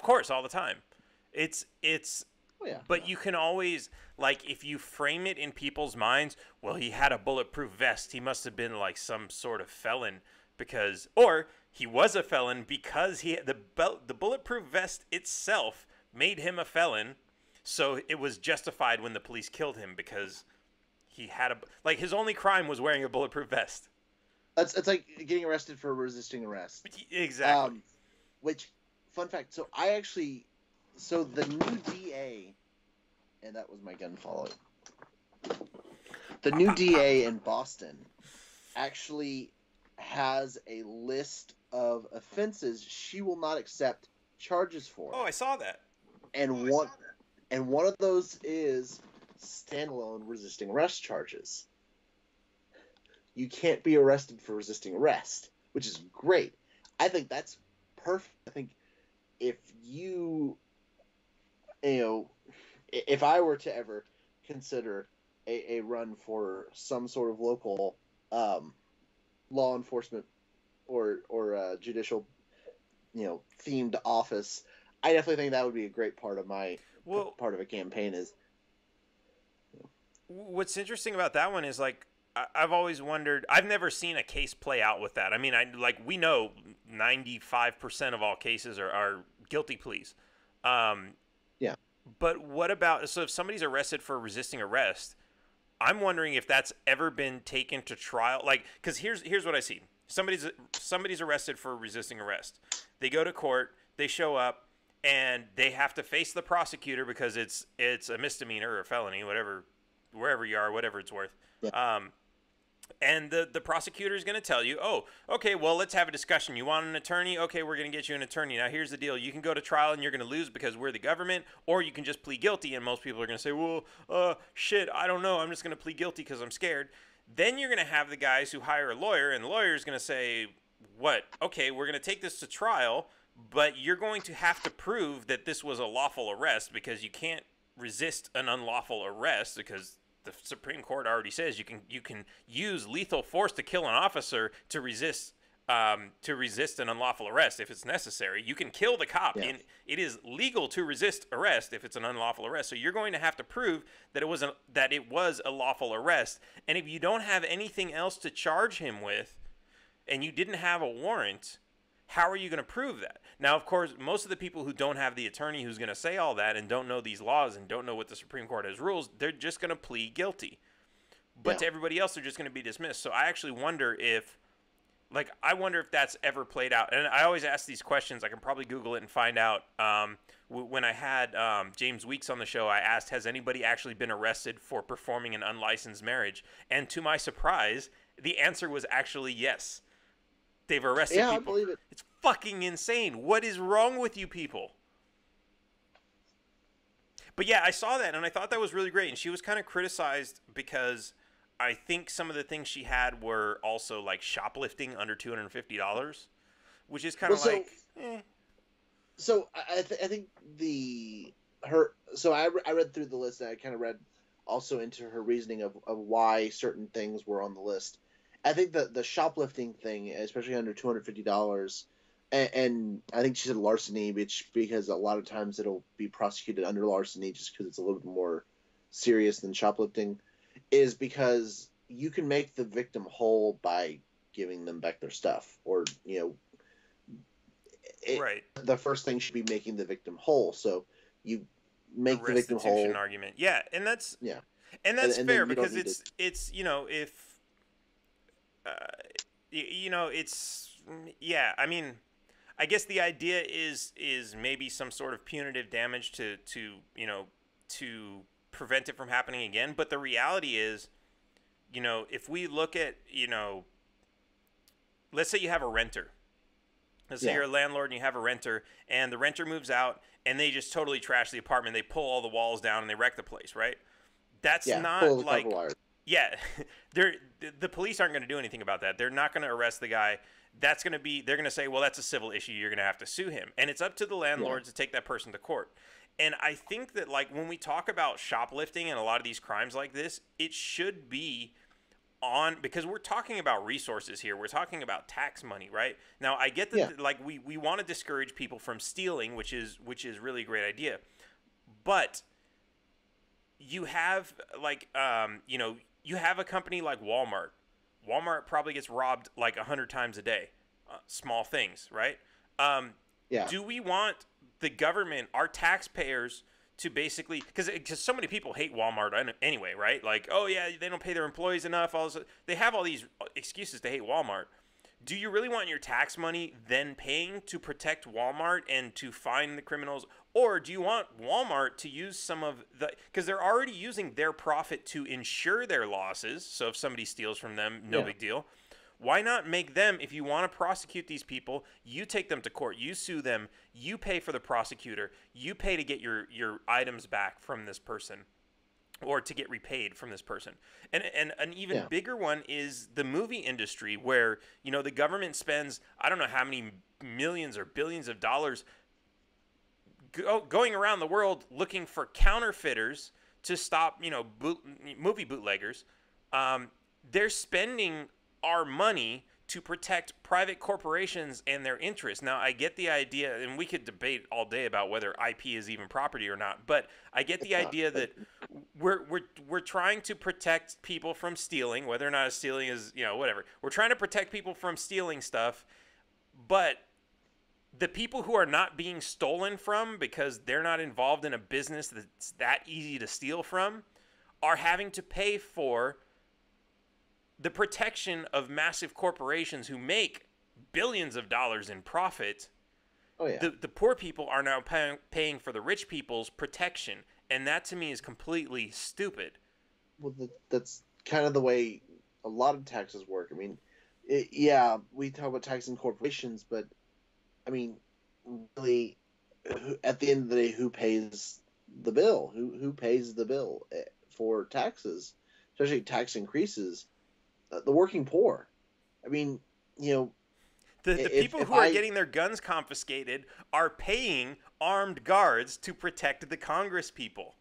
[SPEAKER 1] course, all the time. It's
[SPEAKER 8] Oh, yeah.
[SPEAKER 1] but you can always, like, if you frame it in people's minds, well, he had a bulletproof vest, he must have been like some sort of felon because, or he was a felon because the bulletproof vest itself made him a felon, so it was justified when the police killed him because he had like his only crime was wearing a bulletproof vest.
[SPEAKER 8] It's like getting arrested for resisting arrest.
[SPEAKER 1] Exactly.
[SPEAKER 8] Which, fun fact, so the new DA, and that was my gun following. The new DA in Boston actually has a list of offenses she will not accept charges for.
[SPEAKER 1] Oh, I saw that.
[SPEAKER 8] And one of those is standalone resisting arrest charges. You can't be arrested for resisting arrest, which is great. I think that's perfect. I think if if I were to ever consider a run for some sort of local law enforcement or judicial, themed office, I definitely think that would be a great part of part of a campaign. Is
[SPEAKER 1] what's interesting about that one is, like, I've always wondered. I've never seen a case play out with that. I mean, we know 95% of all cases are guilty pleas.
[SPEAKER 8] Yeah.
[SPEAKER 1] But what about, so if somebody's arrested for resisting arrest, I'm wondering if that's ever been taken to trial. Like, because here's what I see. Somebody's arrested for resisting arrest. They go to court. They show up, and they have to face the prosecutor because it's a misdemeanor or a felony, wherever you are, whatever it's worth.
[SPEAKER 8] Yeah.
[SPEAKER 1] And the prosecutor is going to tell you, oh, okay, well, let's have a discussion. You want an attorney? Okay, we're going to get you an attorney. Now, here's the deal. You can go to trial and you're going to lose because we're the government, or you can just plead guilty. And most people are going to say, well, shit, I don't know. I'm just going to plead guilty because I'm scared. Then you're going to have the guys who hire a lawyer, and the lawyer is going to say, what? Okay, we're going to take this to trial, but you're going to have to prove that this was a lawful arrest because you can't resist an unlawful arrest because the Supreme Court already says you can use lethal force to kill an officer to resist an unlawful arrest if it's necessary. You can kill the cop,
[SPEAKER 8] Yeah.
[SPEAKER 1] and it is legal to resist arrest if it's an unlawful arrest. So you're going to have to prove that it was a lawful arrest. And if you don't have anything else to charge him with, and you didn't have a warrant, how are you going to prove that? Now, of course, most of the people who don't have the attorney who's going to say all that and don't know these laws and don't know what the Supreme Court has rules, they're just going to plead guilty. But to everybody else, they're just going to be dismissed. So I actually wonder if that's ever played out. And I always ask these questions. I can probably Google it and find out. When I had James Weeks on the show, I asked, has anybody actually been arrested for performing an unlicensed marriage? And to my surprise, the answer was actually yes. They've arrested people.
[SPEAKER 8] I believe it.
[SPEAKER 1] It's fucking insane. What is wrong with you people? But yeah, I saw that, and I thought that was really great. And she was kind of criticized because I think some of the things she had were also like shoplifting under $250, which is kind of
[SPEAKER 8] So I think I read through the list, and I kind of read also into her reasoning of why certain things were on the list. I think the shoplifting thing, especially under $250, and I think she said larceny, because a lot of times it'll be prosecuted under larceny just because it's a little bit more serious than shoplifting, is because you can make the victim whole by giving them back their stuff, or
[SPEAKER 1] right.
[SPEAKER 8] The first thing should be making the victim whole. So you make the victim whole.
[SPEAKER 1] Restitution argument, yeah, and that's
[SPEAKER 8] and
[SPEAKER 1] fair because it's it's I mean, I guess the idea is maybe some sort of punitive damage to prevent it from happening again. But the reality is, if we look at, let's say you have a renter. Let's say you're a landlord and you have a renter, and the renter moves out, and they just totally trash the apartment. They pull all the walls down and they wreck the place, right? That's not like, yeah, the police aren't going to do anything about that. They're not going to arrest the guy. They're going to say, well, that's a civil issue. You're going to have to sue him. And it's up to the landlord to take that person to court. And I think that, like, when we talk about shoplifting and a lot of these crimes like this, it should be on, because we're talking about resources here. We're talking about tax money, right? Now, I get that, like, we want to discourage people from stealing, which is really a great idea. But you have, like, you have a company like Walmart. Walmart probably gets robbed like 100 times a day. Small things, right? Do we want the government, our taxpayers, to basically, because so many people hate Walmart anyway, right? Like, oh yeah, they don't pay their employees enough. They have all these excuses to hate Walmart. Do you really want your tax money then paying to protect Walmart and to find the criminals? Or do you want Walmart to use some of the, because they're already using their profit to insure their losses. So if somebody steals from them, no big deal. Why not make them, if you want to prosecute these people, you take them to court, you sue them, you pay for the prosecutor, you pay to get your items back from this person, or to get repaid from this person. And an even bigger one is the movie industry, where, you know, the government spends, I don't know how many millions or billions of dollars going around the world looking for counterfeiters to stop, you know, movie bootleggers. They're spending our money to protect private corporations and their interests. Now, I get the idea, and we could debate all day about whether IP is even property or not, but I get the idea that we're trying to protect people from stealing, whether or not stealing is, you know, whatever. We're trying to protect people from stealing stuff, but the people who are not being stolen from because they're not involved in a business that's that easy to steal from are having to pay for the protection of massive corporations who make billions of dollars in profit.
[SPEAKER 8] Oh, yeah.
[SPEAKER 1] The poor people are now paying for the rich people's protection, and that to me is completely stupid.
[SPEAKER 8] Well, that's kind of the way a lot of taxes work. I mean, we talk about taxing corporations, but I mean, really, at the end of the day, who pays the bill? Who pays the bill for taxes, especially tax increases? The working poor. I mean, you know,
[SPEAKER 1] the people who are getting their guns confiscated are paying armed guards to protect the Congress people.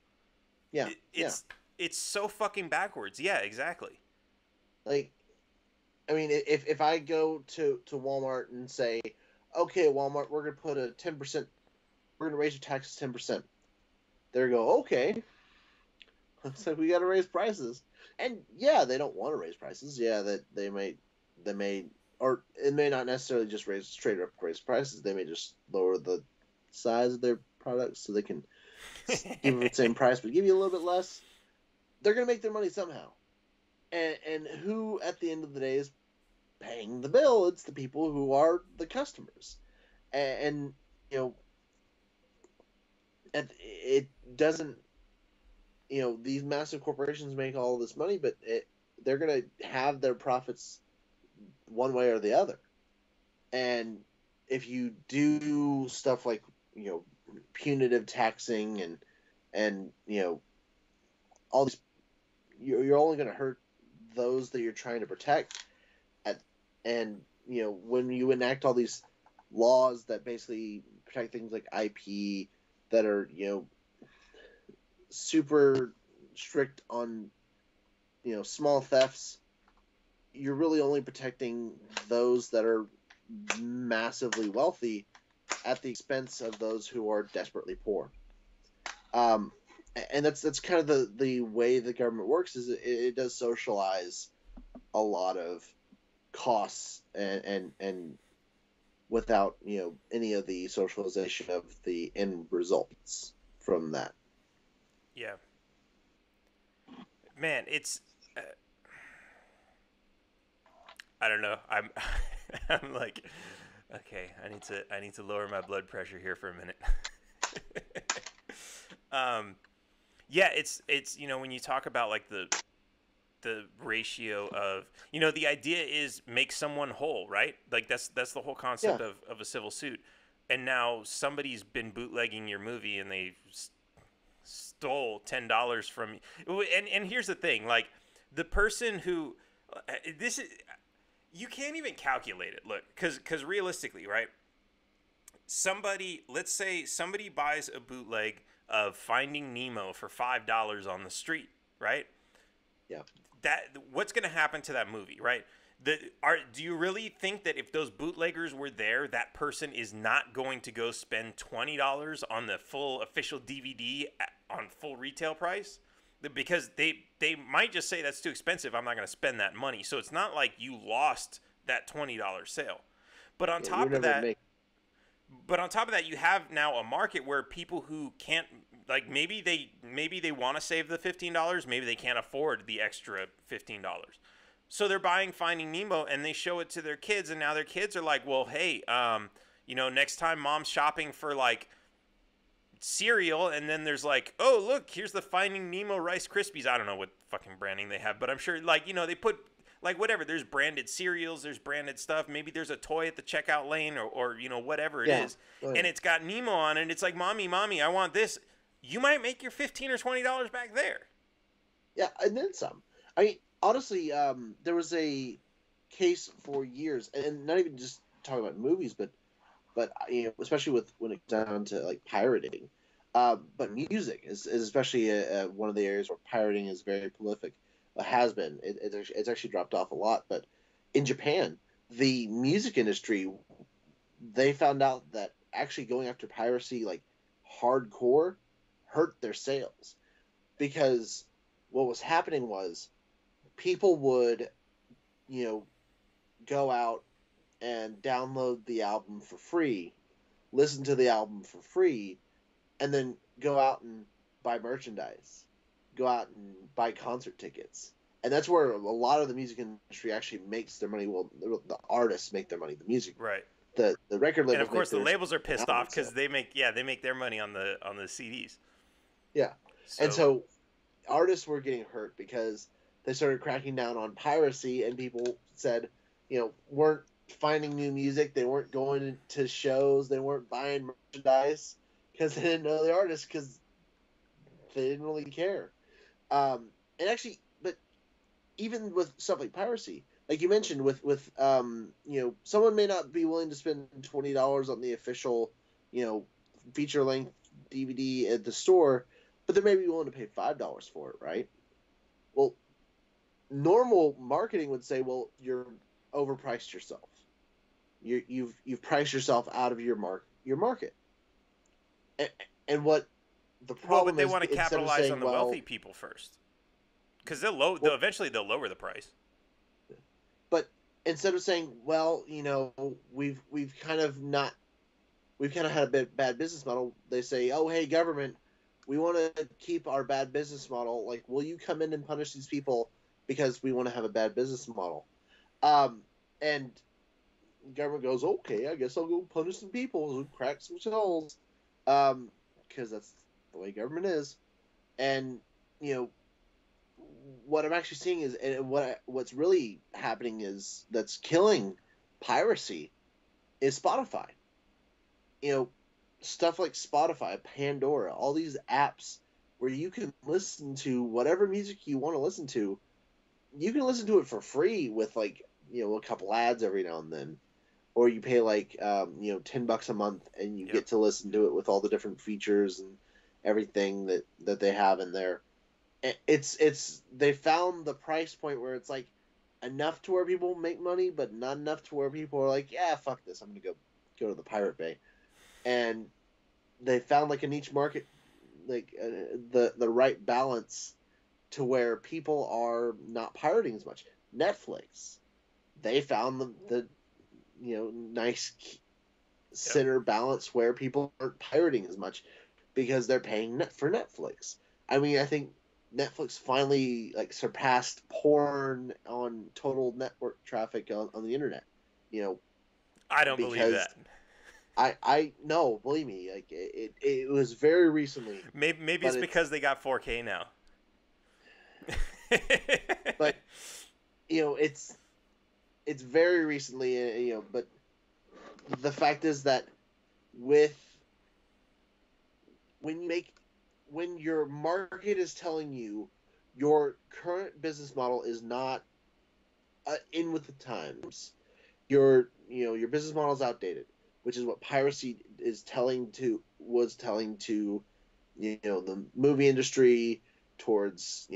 [SPEAKER 8] Yeah,
[SPEAKER 1] it's so fucking backwards. Yeah, exactly.
[SPEAKER 8] Like, I mean, if I go to Walmart and say, okay, Walmart, we're gonna put a 10%, we're gonna raise your taxes 10%. They go, okay. Looks like we gotta raise prices. And yeah, they don't want to raise prices. Yeah, that they may, or it may not necessarily just straight up raise prices. They may just lower the size of their products so they can give them the same price, but give you a little bit less. They're gonna make their money somehow. And who at the end of the day is paying the bill? It's the people who are the customers. And you know, it doesn't. You know, these massive corporations make all this money, but they're going to have their profits one way or the other. And if you do stuff like, you know, punitive taxing and you know, all these, you're only going to hurt those that you're trying to protect. And, you know, when you enact all these laws that basically protect things like IP that are, you know, super strict on, you know, small thefts, you're really only protecting those that are massively wealthy at the expense of those who are desperately poor. And that's kind of the way the government works, is it does socialize a lot of costs and without, you know, any of the socialization of the end results from that.
[SPEAKER 1] Yeah. Man, it's I don't know. I'm like, okay, I need to lower my blood pressure here for a minute. Yeah, it's you know, when you talk about like the ratio of, you know, the idea is make someone whole, right? Like that's the whole concept of a civil suit. And now somebody's been bootlegging your movie and they stole $10 from you. And here's the thing, like the person who this is, you can't even calculate it. Look, because realistically, right? Let's say somebody buys a bootleg of Finding Nemo for $5 on the street, right?
[SPEAKER 8] Yeah.
[SPEAKER 1] What's going to happen to that movie, right? Do you really think that if those bootleggers were there, that person is not going to go spend $20 on the full official DVD on full retail price? Because they might just say that's too expensive. I'm not going to spend that money. So it's not like you lost that $20 sale. But on top of that, you have now a market where people who can't, like maybe they want to save the $15, maybe they can't afford the extra $15. So they're buying Finding Nemo and they show it to their kids, and now their kids are like, well, hey, you know, next time mom's shopping for like cereal, and then there's like, oh, look, here's the Finding Nemo Rice Krispies. I don't know what fucking branding they have, but I'm sure, like, you know, they put like whatever, there's branded cereals, there's branded stuff, maybe there's a toy at the checkout lane or you know, whatever it is, and it's got Nemo on it, and it's like, mommy, I want this. You might make your $15 or $20 back there.
[SPEAKER 8] Yeah, and then some. I mean, honestly, there was a case for years, and not even just talking about movies, but you know, especially when it comes down to like pirating, but music is especially one of the areas where pirating is very prolific. Has been. It's actually dropped off a lot, but in Japan, the music industry, they found out that actually going after piracy like hardcore hurt their sales, because what was happening was people would, you know, go out and download the album for free, listen to the album for free, and then go out and buy merchandise, go out and buy concert tickets. And that's where a lot of the music industry actually makes their money. Well, the artists make their money, the music.
[SPEAKER 1] Right.
[SPEAKER 8] The record labels.
[SPEAKER 1] And of course the labels are pissed off because they make their money on the CDs.
[SPEAKER 8] Yeah. And so artists were getting hurt because they started cracking down on piracy, and people said, you know, weren't finding new music, they weren't going to shows, they weren't buying merchandise because they didn't know the artist, because they didn't really care. And actually, but even with stuff like piracy, like you mentioned, with you know, someone may not be willing to spend $20 on the official, you know, feature length DVD at the store, but they may be willing to pay $5 for it, right? Well, normal marketing would say, well, you're overpriced yourself. You've priced yourself out of your market. And what the problem
[SPEAKER 1] but they
[SPEAKER 8] is,
[SPEAKER 1] want to capitalize on the wealthy people first, because they'll eventually lower the price.
[SPEAKER 8] But instead of saying, well, you know, we've kind of had a bad business model, they say, oh, hey, government, we want to keep our bad business model. Like, will you come in and punish these people because we want to have a bad business model? And government goes, okay, I guess I'll go punish some people who crack some shells, because that's the way government is. And, you know, what I'm actually seeing is, and what's really happening is, that's killing piracy, is Spotify. You know, stuff like Spotify, Pandora, all these apps where you can listen to whatever music you want to listen to. You can listen to it for free with, like, you know, a couple ads every now and then, or you pay like, you know, $10 a month, and you get to listen to it with all the different features and everything that they have in there. They found the price point where it's like enough to where people make money, but not enough to where people are like, yeah, fuck this, I'm gonna go to the Pirate Bay. And they found like a niche market, like the right balance to where people are not pirating as much. Netflix, they found the you know, nice center balance where people aren't pirating as much because they're paying for Netflix. I mean, I think Netflix finally like surpassed porn on total network traffic on the internet. You know,
[SPEAKER 1] I don't believe that.
[SPEAKER 8] I no, believe me, like it was very recently.
[SPEAKER 1] Maybe it's because they got 4K now.
[SPEAKER 8] But it's very recently, but the fact is that when your market is telling you your current business model is not in with the times, your business model is outdated, which is what piracy was telling to the movie industry, towards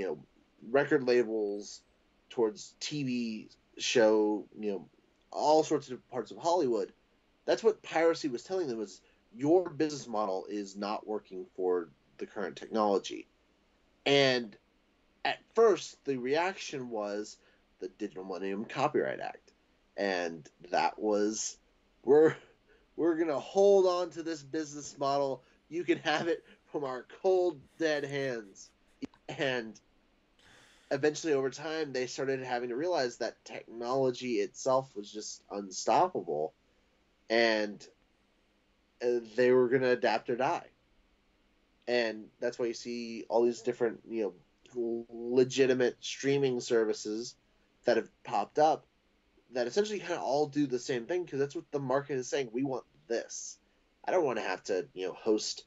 [SPEAKER 8] record labels, towards TV show, all sorts of parts of Hollywood. That's what piracy was telling them, was your business model is not working for the current technology. And at first, the reaction was the Digital Millennium Copyright Act, and that was, we're gonna hold on to this business model. You can have it from our cold, dead hands. And eventually, over time, they started having to realize that technology itself was just unstoppable, and they were going to adapt or die. And that's why you see all these different, legitimate streaming services that have popped up that essentially kind of all do the same thing, because that's what the market is saying. We want this. I don't want to have to, host,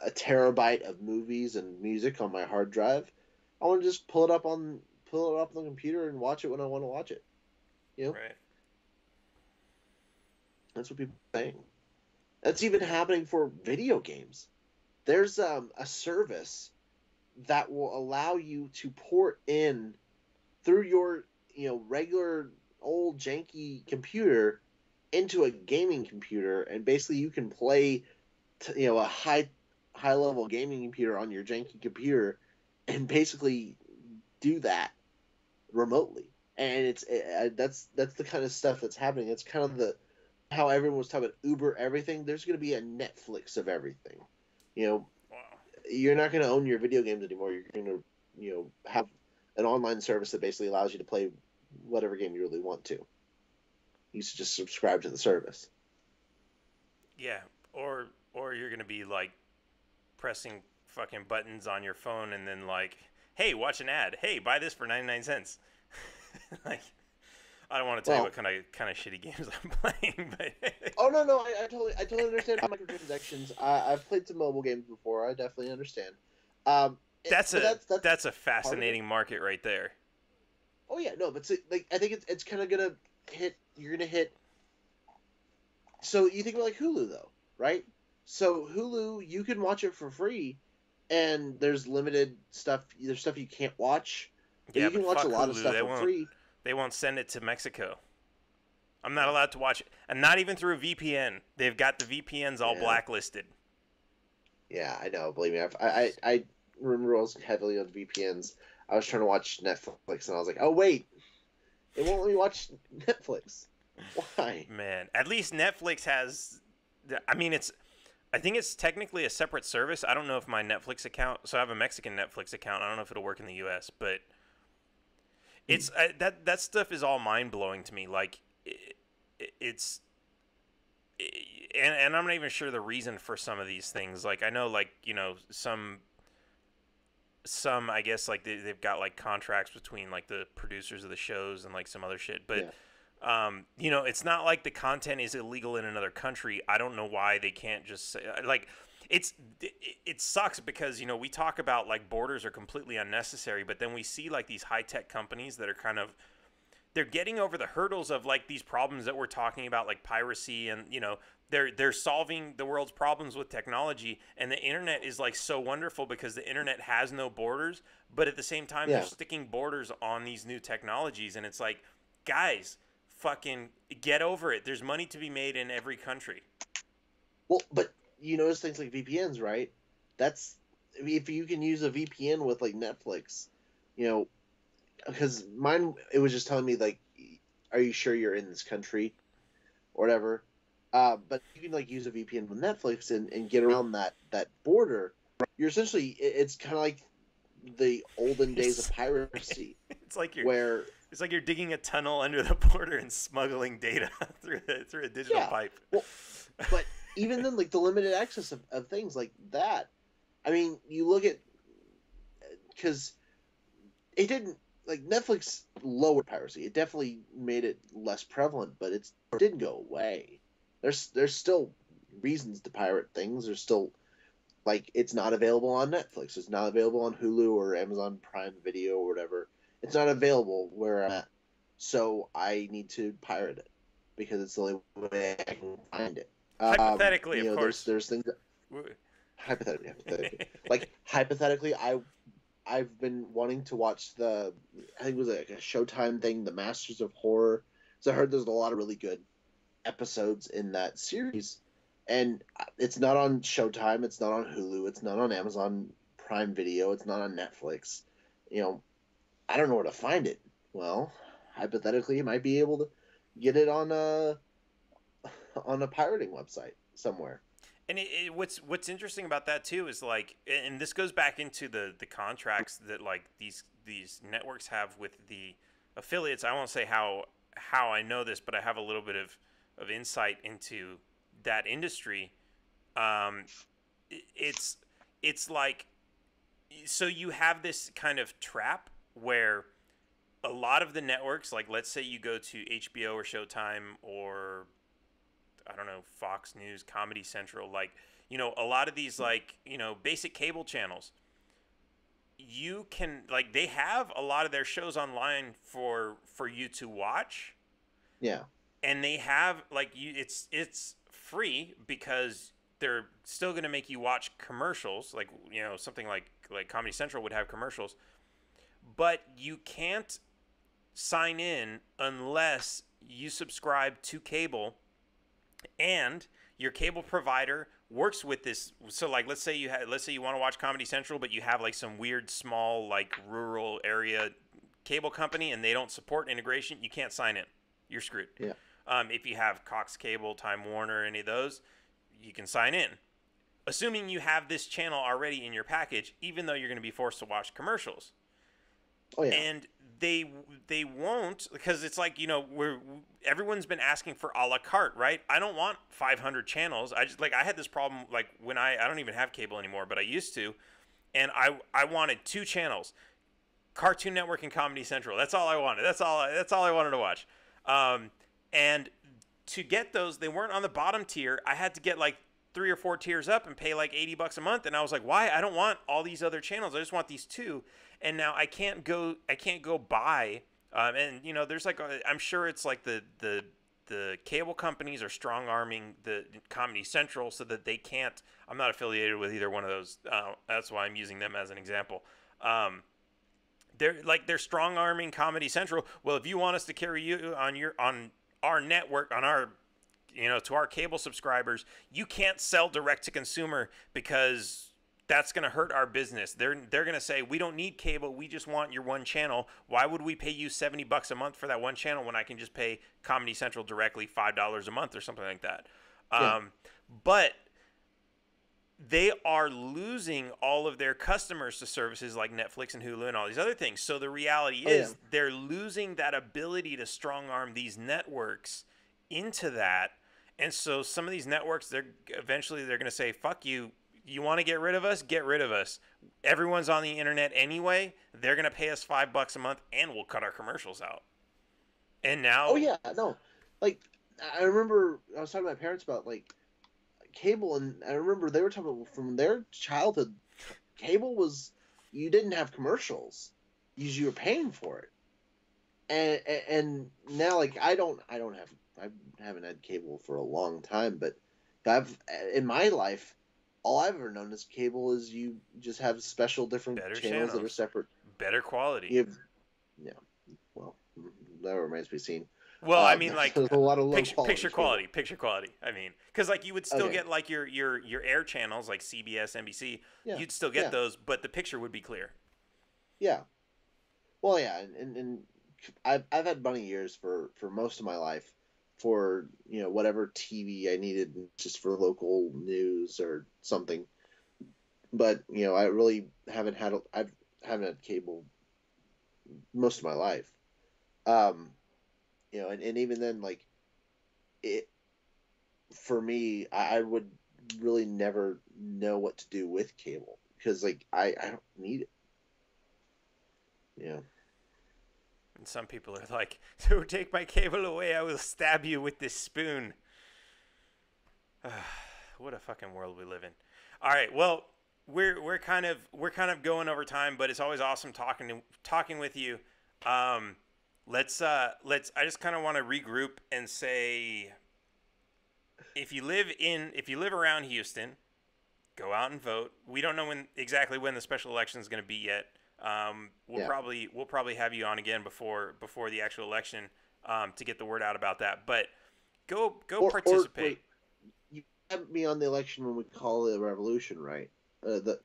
[SPEAKER 8] a terabyte of movies and music on my hard drive. I want to just pull it up on the computer and watch it when I want to watch it.
[SPEAKER 1] Right.
[SPEAKER 8] That's what people are saying. That's even happening for video games. There's a service that will allow you to port in through your regular old janky computer into a gaming computer, and basically you can play a high level gaming computer on your janky computer and basically do that remotely. And that's the kind of stuff that's happening. It's kind of how everyone was talking about Uber everything. There's going to be a Netflix of everything.
[SPEAKER 1] Wow.
[SPEAKER 8] You're not going to own your video games anymore. You're going to have an online service that basically allows you to play whatever game you really want to. You should just subscribe to the service.
[SPEAKER 1] Yeah, or you're going to be like pressing fucking buttons on your phone and then like, hey, watch an ad. Hey, buy this for 99 cents. Like, I don't want to tell you what kind of shitty games I'm playing, but
[SPEAKER 8] oh no, I totally understand microtransactions. I've played some mobile games before. I definitely understand.
[SPEAKER 1] That's a fascinating market right there.
[SPEAKER 8] Oh yeah, no, but I think it's kind of gonna hit. You're gonna hit. So you think about like Hulu though, right? So Hulu, you can watch it for free, and there's limited stuff. There's stuff you can't watch. But you can watch a lot of stuff for free.
[SPEAKER 1] They won't send it to Mexico. I'm not allowed to watch it, and not even through a VPN. They've got the VPNs all blacklisted.
[SPEAKER 8] Yeah, I know. Believe me, I remember I was heavily on VPNs. I was trying to watch Netflix, and I was like, oh wait, it won't let me watch Netflix. Why?
[SPEAKER 1] Man, at least Netflix has. I think it's technically a separate service. I don't know if my Netflix account. So I have a Mexican Netflix account. I don't know if it'll work in the U.S., but it's that stuff is all mind blowing to me. Like, and I'm not even sure the reason for some of these things. Like, I know, like, some I guess like they've got like contracts between like the producers of the shows and like some other shit, but. Yeah. It's not like the content is illegal in another country. I don't know why they can't just say, like, it sucks because, we talk about like borders are completely unnecessary, but then we see like these high tech companies that are kind of, they're getting over the hurdles of like these problems that we're talking about, like piracy, and, they're solving the world's problems with technology, and the internet is like so wonderful because the internet has no borders, but at the same time, they're sticking borders on these new technologies. And it's like, guys, fucking get over it. There's money to be made in every country.
[SPEAKER 8] Well, but you notice things like VPNs, right? That's, if you can use a VPN with like Netflix, because mine, it was just telling me like, are you sure you're in this country or whatever? But you can like use a VPN with Netflix and get around that border. You're essentially, it's kind of like the olden days of piracy.
[SPEAKER 1] It's like you're digging a tunnel under the border and smuggling data through a digital pipe.
[SPEAKER 8] Well, but even then, like the limited access of things like that. I mean, you look at because it didn't, like, Netflix lowered piracy. It definitely made it less prevalent, but it didn't go away. There's still reasons to pirate things. There's still, like, it's not available on Netflix. It's not available on Hulu or Amazon Prime Video or whatever. It's not available where I'm at. So I need to pirate it because it's the only way I can find it.
[SPEAKER 1] Hypothetically, of course.
[SPEAKER 8] There's things that, hypothetically. Like, hypothetically, I've been wanting to watch I think it was like a Showtime thing, The Masters of Horror. So I heard there's a lot of really good episodes in that series. And it's not on Showtime, it's not on Hulu, it's not on Amazon Prime Video, it's not on Netflix. I don't know where to find it. Well, hypothetically, you might be able to get it on a pirating website somewhere.
[SPEAKER 1] And what's interesting about that too is, like, and this goes back into the contracts that, like, these networks have with the affiliates. I won't say how I know this, but I have a little bit of insight into that industry. It's like, so you have this kind of trap where a lot of the networks, like, let's say you go to HBO or Showtime or, I don't know, Fox News, Comedy Central, like, a lot of these, like, basic cable channels, you can, like, they have a lot of their shows online for you to watch.
[SPEAKER 8] Yeah.
[SPEAKER 1] And they have, like, it's free because they're still going to make you watch commercials, like, something like Comedy Central would have commercials, but you can't sign in unless you subscribe to cable and your cable provider works with this. So, like, let's say you want to watch Comedy Central, but you have, like, some weird small, like, rural area cable company and they don't support integration, you can't sign in. You're screwed.
[SPEAKER 8] Yeah.
[SPEAKER 1] If you have Cox Cable, Time Warner, any of those, you can sign in. Assuming you have this channel already in your package, even though you're going to be forced to watch commercials.
[SPEAKER 8] Oh, yeah.
[SPEAKER 1] And they won't, because it's like, everyone's been asking for a la carte, right? I don't want 500 channels. I had this problem, like, when I don't even have cable anymore, but I used to, and I wanted 2 channels, Cartoon Network and Comedy Central. That's all I wanted. That's all I wanted to watch. And to get those, they weren't on the bottom tier. I had to get, like, 3 or 4 tiers up and pay like $80 a month. And I was like, why? I don't want all these other channels. I just want these 2. And now I can't go buy. And there's, like, I'm sure it's like the cable companies are strong arming the Comedy Central so that they can't. I'm not affiliated with either one of those. That's why I'm using them as an example. They're strong arming Comedy Central. Well, if you want us to carry you on our network, on our, to our cable subscribers, you can't sell direct to consumer because that's going to hurt our business. They're going to say, we don't need cable. We just want your one channel. Why would we pay you $70 a month for that one channel when I can just pay Comedy Central directly $5 a month or something like that? Yeah. But they are losing all of their customers to services like Netflix and Hulu and all these other things. So the reality is they're losing that ability to strong arm these networks into that. And so some of these networks, they're going to say, fuck you. You want to get rid of us? Get rid of us. Everyone's on the internet anyway. They're going to pay us $5 a month and we'll cut our commercials out. And now.
[SPEAKER 8] Oh, yeah. No. Like, I remember I was talking to my parents about, like, cable, and I remember they were talking about from their childhood, cable was, you didn't have commercials, you were paying for it, and now, like, I haven't had cable for a long time, but in my life, all I've ever known is cable is you just have special different channels that are separate,
[SPEAKER 1] better quality.
[SPEAKER 8] Well, that remains to be seen.
[SPEAKER 1] Well, I mean, like,
[SPEAKER 8] a lot of
[SPEAKER 1] picture quality. I mean, because, like, you would still get, like, your air channels, like CBS, NBC. Yeah. You'd still get those, but the picture would be clear.
[SPEAKER 8] Yeah. Well, yeah, and I've had money years for most of my life for, whatever TV I needed just for local news or something. But, I really haven't had cable most of my life. And even then, like, it, for me, I would really never know what to do with cable because, like, I don't need it. Yeah.
[SPEAKER 1] And some people are like, "So take my cable away, I will stab you with this spoon." What a fucking world we live in. All right, well, we're kind of going over time, but it's always awesome talking with you. Let's I just kind of want to regroup and say, if you live around Houston, go out and vote. We don't know exactly when the special election is going to be yet. We'll probably have you on again before the actual election to get the word out about that. But go participate.
[SPEAKER 8] You have me on the election when we call the revolution, right? Have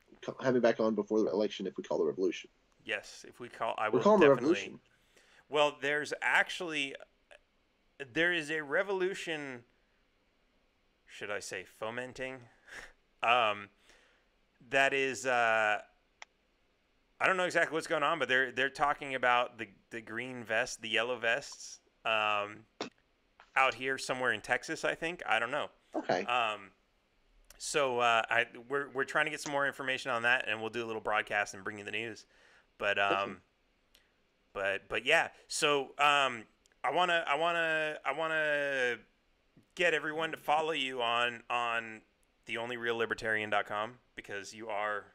[SPEAKER 8] me back on before the election if we call the revolution.
[SPEAKER 1] Yes, if we call, I
[SPEAKER 8] We're
[SPEAKER 1] will
[SPEAKER 8] calling the
[SPEAKER 1] definitely.
[SPEAKER 8] revolution.
[SPEAKER 1] Well, there is a revolution. Should I say fomenting? That is. I don't know exactly what's going on, but they're talking about the green vest, the yellow vests, out here somewhere in Texas, I think. I don't know.
[SPEAKER 8] Okay.
[SPEAKER 1] So we're trying to get some more information on that, and we'll do a little broadcast and bring you the news. But yeah. So I wanna get everyone to follow you on theonlyreallibertarian.com, because you are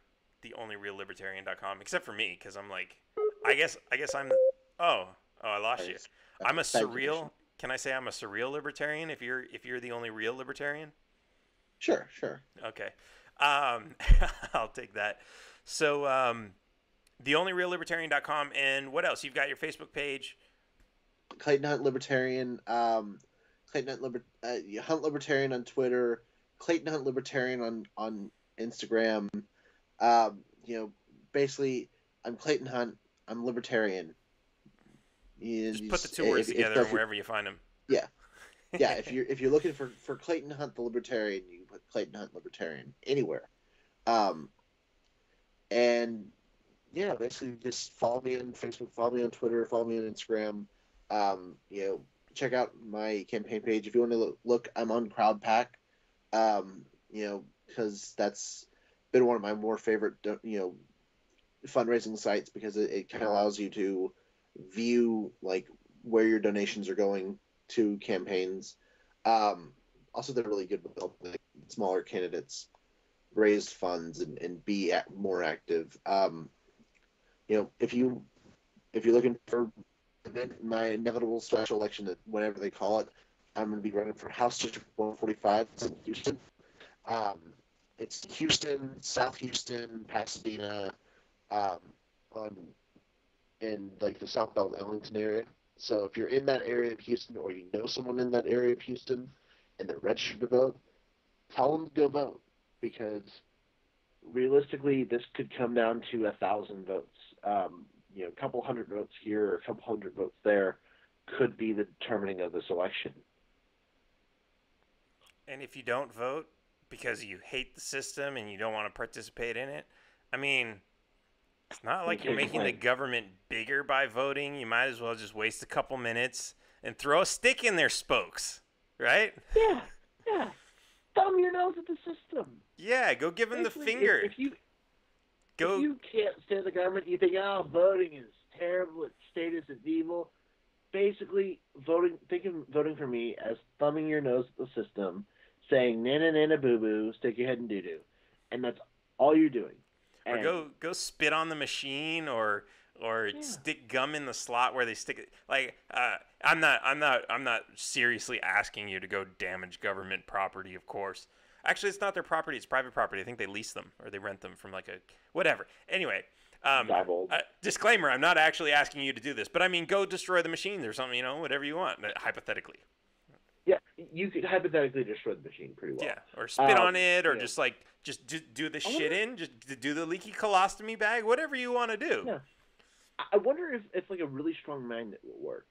[SPEAKER 1] theonlyreallibertarian.com, except for me, because I'm like, I guess I'm. I lost you. I'm a surreal. Can I say I'm a surreal libertarian if you're the only real libertarian?
[SPEAKER 8] Sure.
[SPEAKER 1] Okay. I'll take that. So theonlyreallibertarian.com, and what else? You've got your Facebook page.
[SPEAKER 8] Clayton Hunt Libertarian. Clayton Hunt Libertarian on Twitter. Clayton Hunt Libertarian on Instagram. Basically, I'm Clayton Hunt. I'm Libertarian.
[SPEAKER 1] Just put the two words together wherever you find them.
[SPEAKER 8] Yeah. If you're looking for Clayton Hunt the Libertarian, you can put Clayton Hunt Libertarian anywhere. And yeah, basically just follow me on Facebook, follow me on Twitter, follow me on Instagram. Check out my campaign page if you want to look. I'm on CrowdPack. Because that's been one of my more favorite fundraising sites, because it kind of allows you to view like where your donations are going to campaigns. Also, they're really good with helping smaller candidates raise funds and be more active. If you're looking for my inevitable special election, whatever they call it, I'm going to be running for House District 145 in Houston. It's Houston, South Houston, Pasadena, in like the South Bend, Ellington area. So if you're in that area of Houston, or you know someone in that area of Houston, and they're registered to vote, tell them to go vote, because realistically, this could come down to 1,000 votes. A couple hundred votes here or a couple hundred votes there could be the determining of this election.
[SPEAKER 1] And if you don't vote because you hate the system and you don't want to participate in it, I mean, it's not like you're making the government bigger by voting. You might as well just waste a couple minutes and throw a stick in their spokes, right?
[SPEAKER 8] Yeah. Thumb your nose at the system.
[SPEAKER 1] Yeah, go give them the finger.
[SPEAKER 8] If you can't stand the government, you think, voting is terrible, it's status, it's evil. Basically, think of voting for me as thumbing your nose at the system, saying "nana nana boo boo, stick your head in doo doo," and that's all you're doing. And
[SPEAKER 1] or go spit on the machine, or stick gum in the slot where they stick it. Like I'm not seriously asking you to go damage government property, of course. Actually, it's not their property; it's private property. I think they lease them or they rent them from like a whatever. Anyway. Disclaimer, I'm not actually asking you to do this, but I mean, go destroy the machines or something, whatever you want, hypothetically.
[SPEAKER 8] Yeah, you could hypothetically destroy the machine pretty well.
[SPEAKER 1] Yeah, or spit on it, or just do the shit in, just do the leaky colostomy bag, whatever you want to do.
[SPEAKER 8] Yeah. I wonder if like a really strong magnet will work.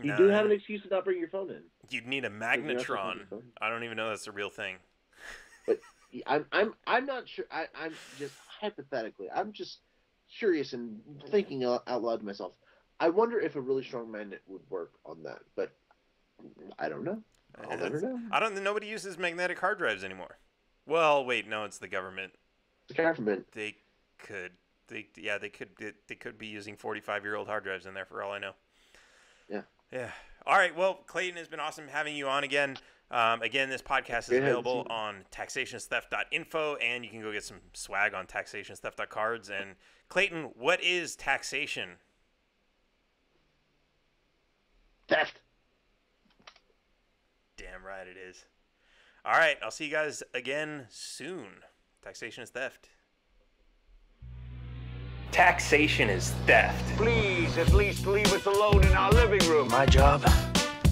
[SPEAKER 8] You do have an excuse to not bring your phone in.
[SPEAKER 1] You'd need a magnetron. I don't even know that's a real thing.
[SPEAKER 8] But I'm not sure. I'm just hypothetically. I'm just curious and thinking out loud to myself. I wonder if a really strong magnet would work on that, but I don't know. I'll never know.
[SPEAKER 1] Nobody uses magnetic hard drives anymore. Well, wait, no, it's the government.
[SPEAKER 8] The government.
[SPEAKER 1] They could They could be using 45-year-old hard drives in there for all I know.
[SPEAKER 8] Yeah.
[SPEAKER 1] Yeah. All right. Well, Clayton, it's been awesome having you on again. Again, this podcast is available on taxationstheft.info, and you can go get some swag on taxationstheft.cards. And Clayton, what is taxation?
[SPEAKER 2] Theft.
[SPEAKER 1] Damn right it is. All right. I'll see you guys again soon. Taxation is theft. Taxation is theft.
[SPEAKER 2] Please, at least leave us alone in our living room.
[SPEAKER 3] My job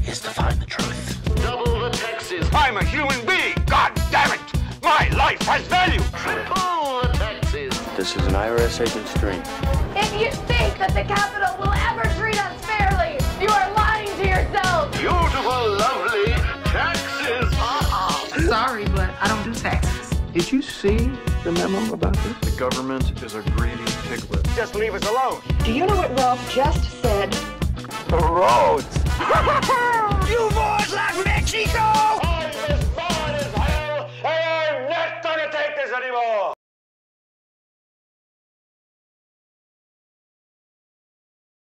[SPEAKER 3] is to find the truth.
[SPEAKER 2] Double the taxes. I'm a human being. God damn it. My life has value. Triple the taxes.
[SPEAKER 3] This is an IRS agent's dream.
[SPEAKER 4] If you think that the Capitol will ever treat us fairly, you are lying to yourself.
[SPEAKER 2] Beautiful, lovely taxes.
[SPEAKER 5] Sorry, but I don't do taxes.
[SPEAKER 3] Did you see the memo about this?
[SPEAKER 6] The government is a greedy piglet.
[SPEAKER 2] Just leave us alone.
[SPEAKER 7] Do you know what Ralph just said?
[SPEAKER 2] The roads.